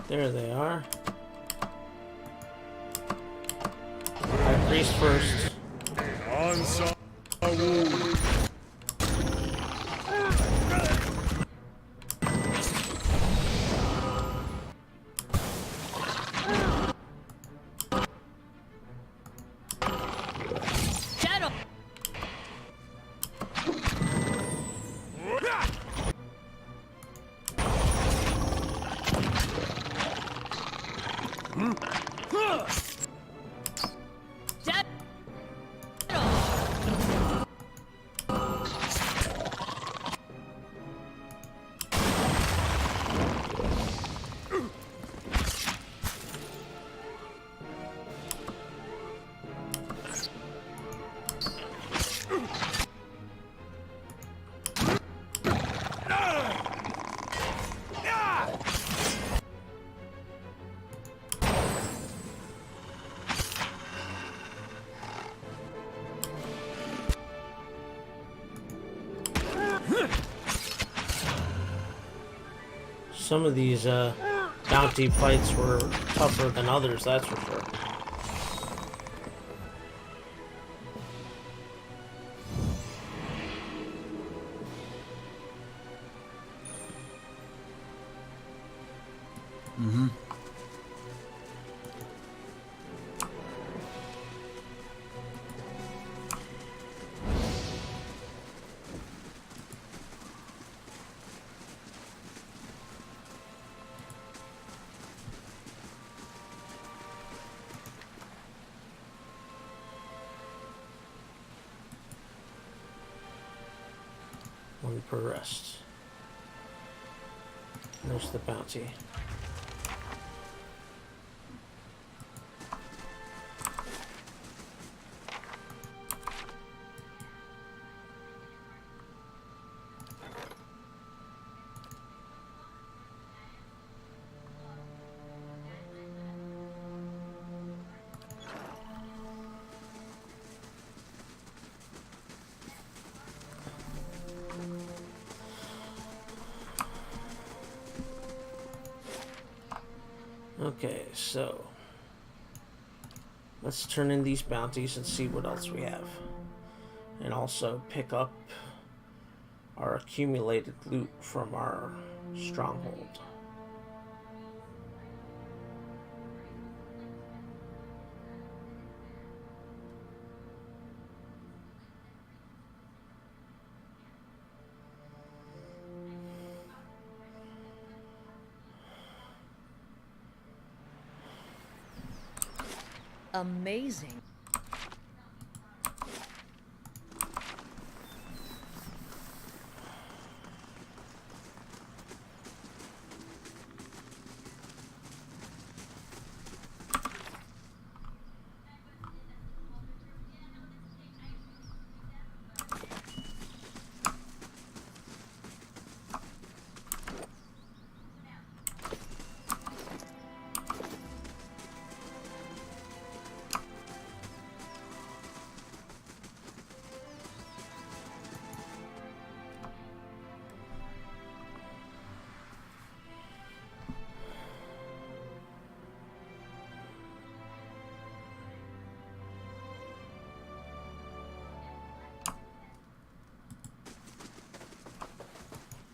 A: There they are. High priest first.
K: On Saul.
A: Some of these bounty fights were tougher than others, that's for sure.
B: Mm-hmm.
A: One per rest. There's the bounty. Okay, so let's turn in these bounties and see what else we have. And also pick up our accumulated loot from our stronghold.
C: amazing.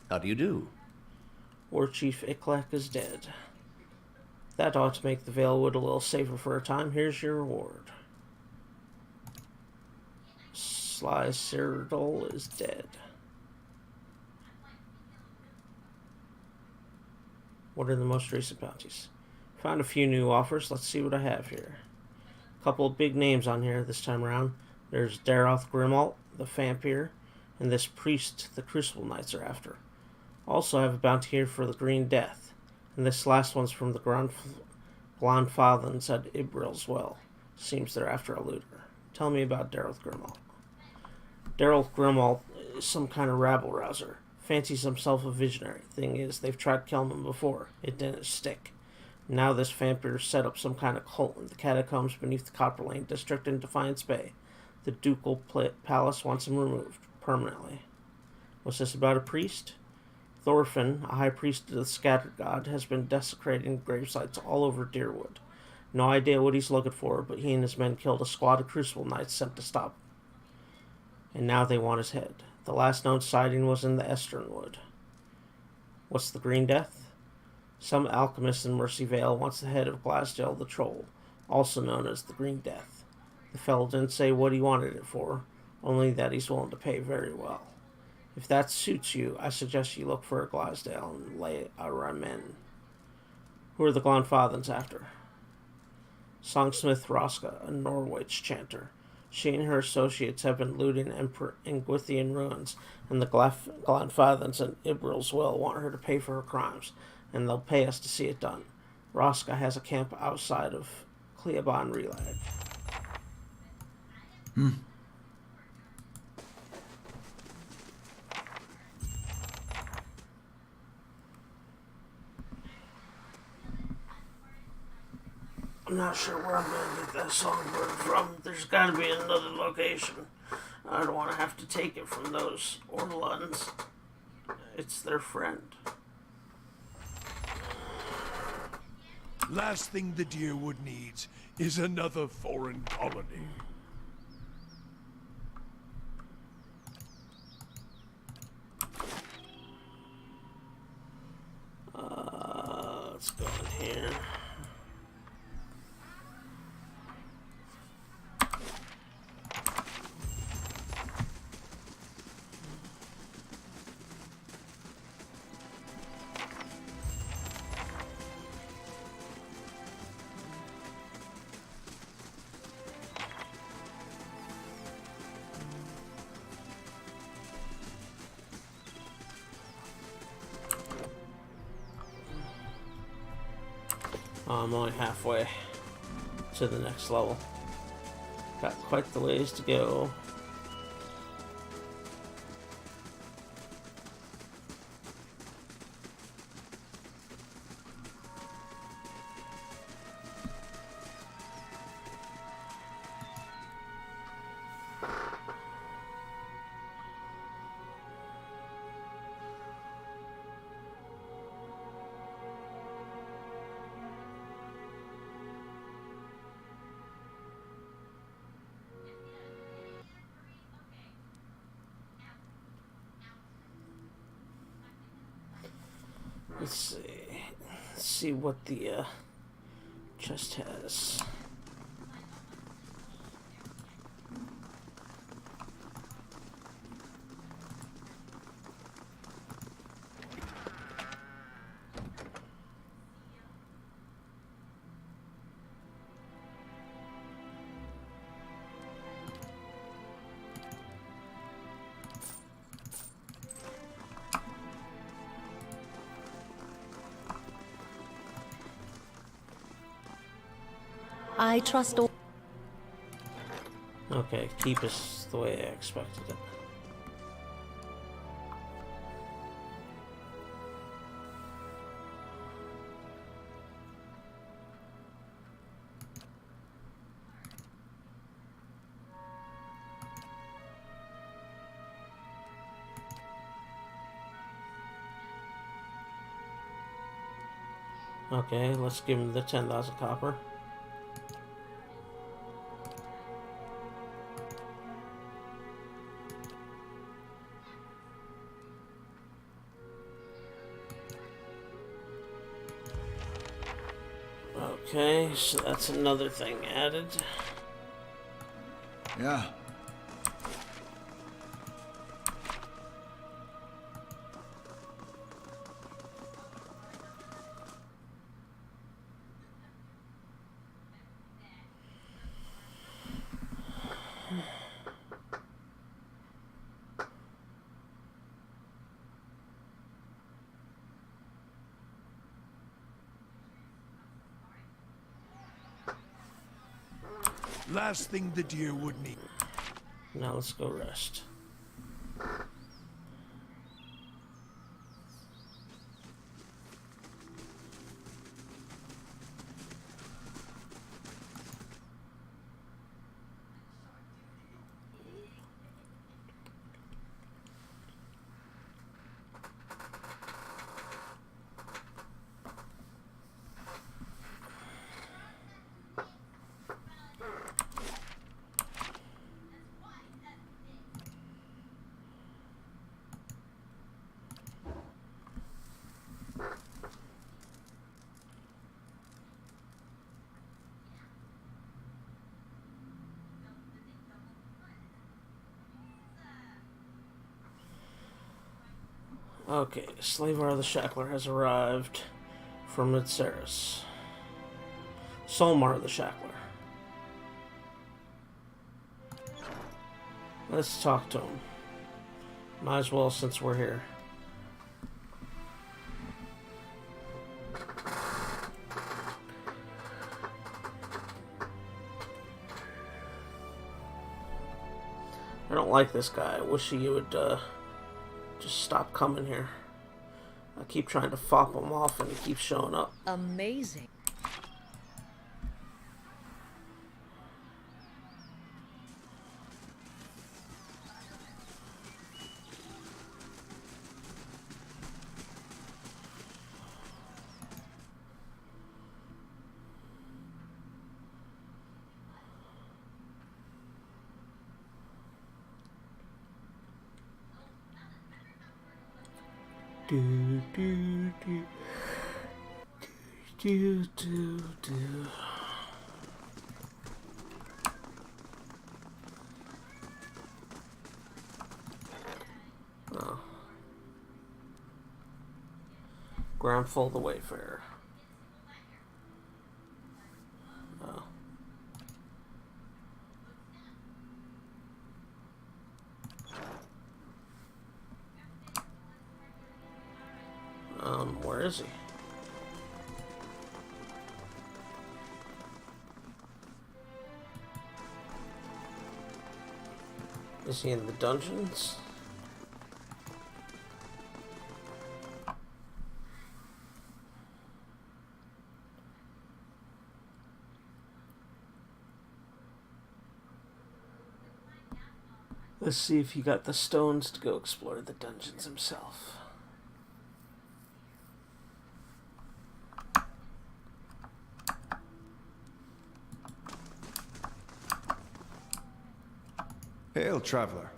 I: How do you do?
A: War Chief Iklak is dead. That ought to make the Valewood a little safer for a time. Here's your reward. Sly Cyril is dead. What are the most recent bounties? Found a few new offers. Let's see what I have here. A couple of big names on here this time around. There's Daroth Grimalt, the Vampire, and this priest the Crucible Knights are after. Also, I have a bounty here for the Green Death, and this last one's from the Glonfathans at Ibril's Well. Seems they're after a looter. Tell me about Daroth Grimalt. Daroth Grimalt is some kind of rabble-rouser. Fancies himself a visionary. Thing is, they've tried killing him before. It didn't stick. Now this vampire set up some kind of cult in the catacombs beneath the Copper Lane district in Defiance Bay. The Ducal Palace wants him removed permanently. What's this about a priest? Thorfinn, a high priest of the Scattered God, has been desecrating gravesites all over Deerwood. No idea what he's looking for, but he and his men killed a squad of Crucible Knights sent to stop him. And now they want his head. The last known sighting was in the Esternwood. What's the Green Death? Some alchemist in Mercy Vale wants the head of Glasdale the Troll, also known as the Green Death. The fellow didn't say what he wanted it for, only that he's willing to pay very well. If that suits you, I suggest you look for Glasdale and lay a ramen. Who are the Glonfathans after? Songsmith Roska, a Norwich chanter. She and her associates have been looting Engwithian ruins, and the Glonfathans and Ibril's Well want her to pay for her crimes, and they'll pay us to see it done. Roska has a camp outside of Cleobon Relag. I'm not sure where I'm going to get that songbird from. There's got to be another location. I don't want to have to take it from those Orluns. It's their friend.
G: Last thing the Deerwood needs is another foreign colony.
A: Let's go in here. I'm only halfway to the next level. Got quite the ways to go. Let's see what the chest has.
D: I trust all.
A: Okay, keep us the way I expected it. Okay, let's give him the 10,000 copper. Okay, so that's another thing added.
B: Yeah.
G: Last thing the deer would need.
A: Now let's go rest. Okay, Slavar the Shackler has arrived from Mitceris. Solmar the Shackler. Let's talk to him. Might as well since we're here. I don't like this guy. I wish he would just stop coming here. I keep trying to fop him off and he keeps showing up.
C: Amazing.
A: Do do do do do do. Oh. Gramful the Wayfarer. Oh. Where is he? Is he in the dungeons? Let's see if he got the stones to go explore the dungeons himself.
H: Hail, traveler.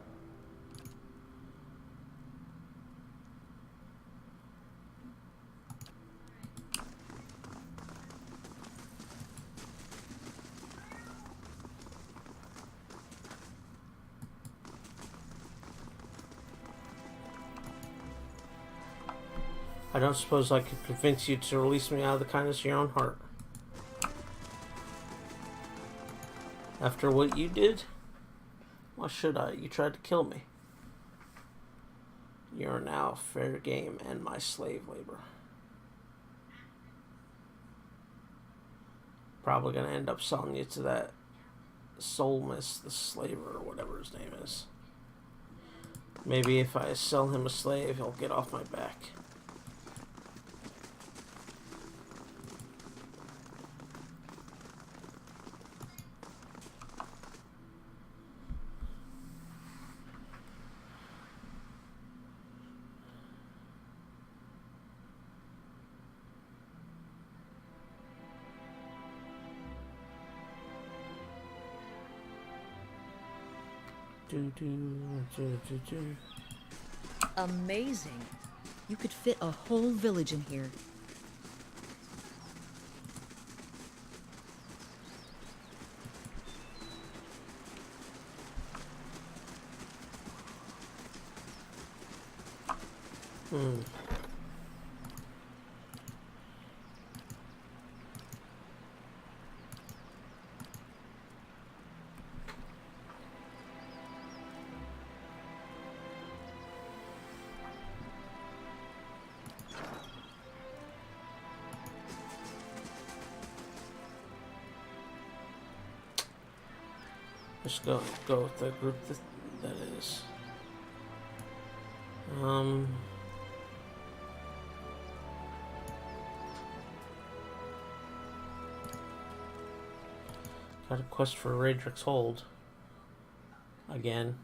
A: I don't suppose I could convince you to release me out of the kindness of your own heart. After what you did? Why should I? You tried to kill me. You are now fair game and my slave labor. Probably gonna end up selling you to that Soulmus the Slaver, or whatever his name is. Maybe if I sell him a slave, he'll get off my back.
C: Amazing. You could fit a whole village in here.
A: Just go with the group that is. Got a quest for Radric's Hold. Again.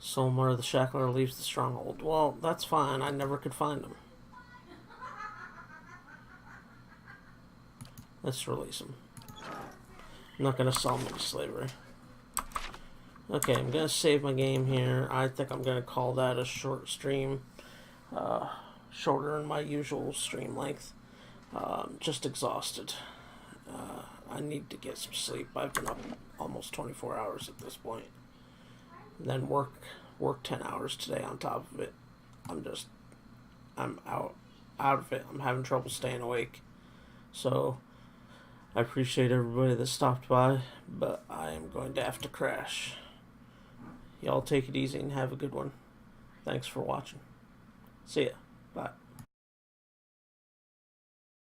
A: Solmar the Shackler leaves the stronghold. Well, that's fine. I never could find him. Let's release him. I'm not going to sell him into slavery. Okay, I'm going to save my game here. I think I'm going to call that a short stream. Shorter than my usual stream length. Just exhausted. I need to get some sleep. I've been up almost 24 hours at this point. And then work 10 hours today on top of it. I'm out of it. I'm having trouble staying awake. So I appreciate everybody that stopped by, but I am going to have to crash. Y'all take it easy and have a good one. Thanks for watching. See ya. Bye.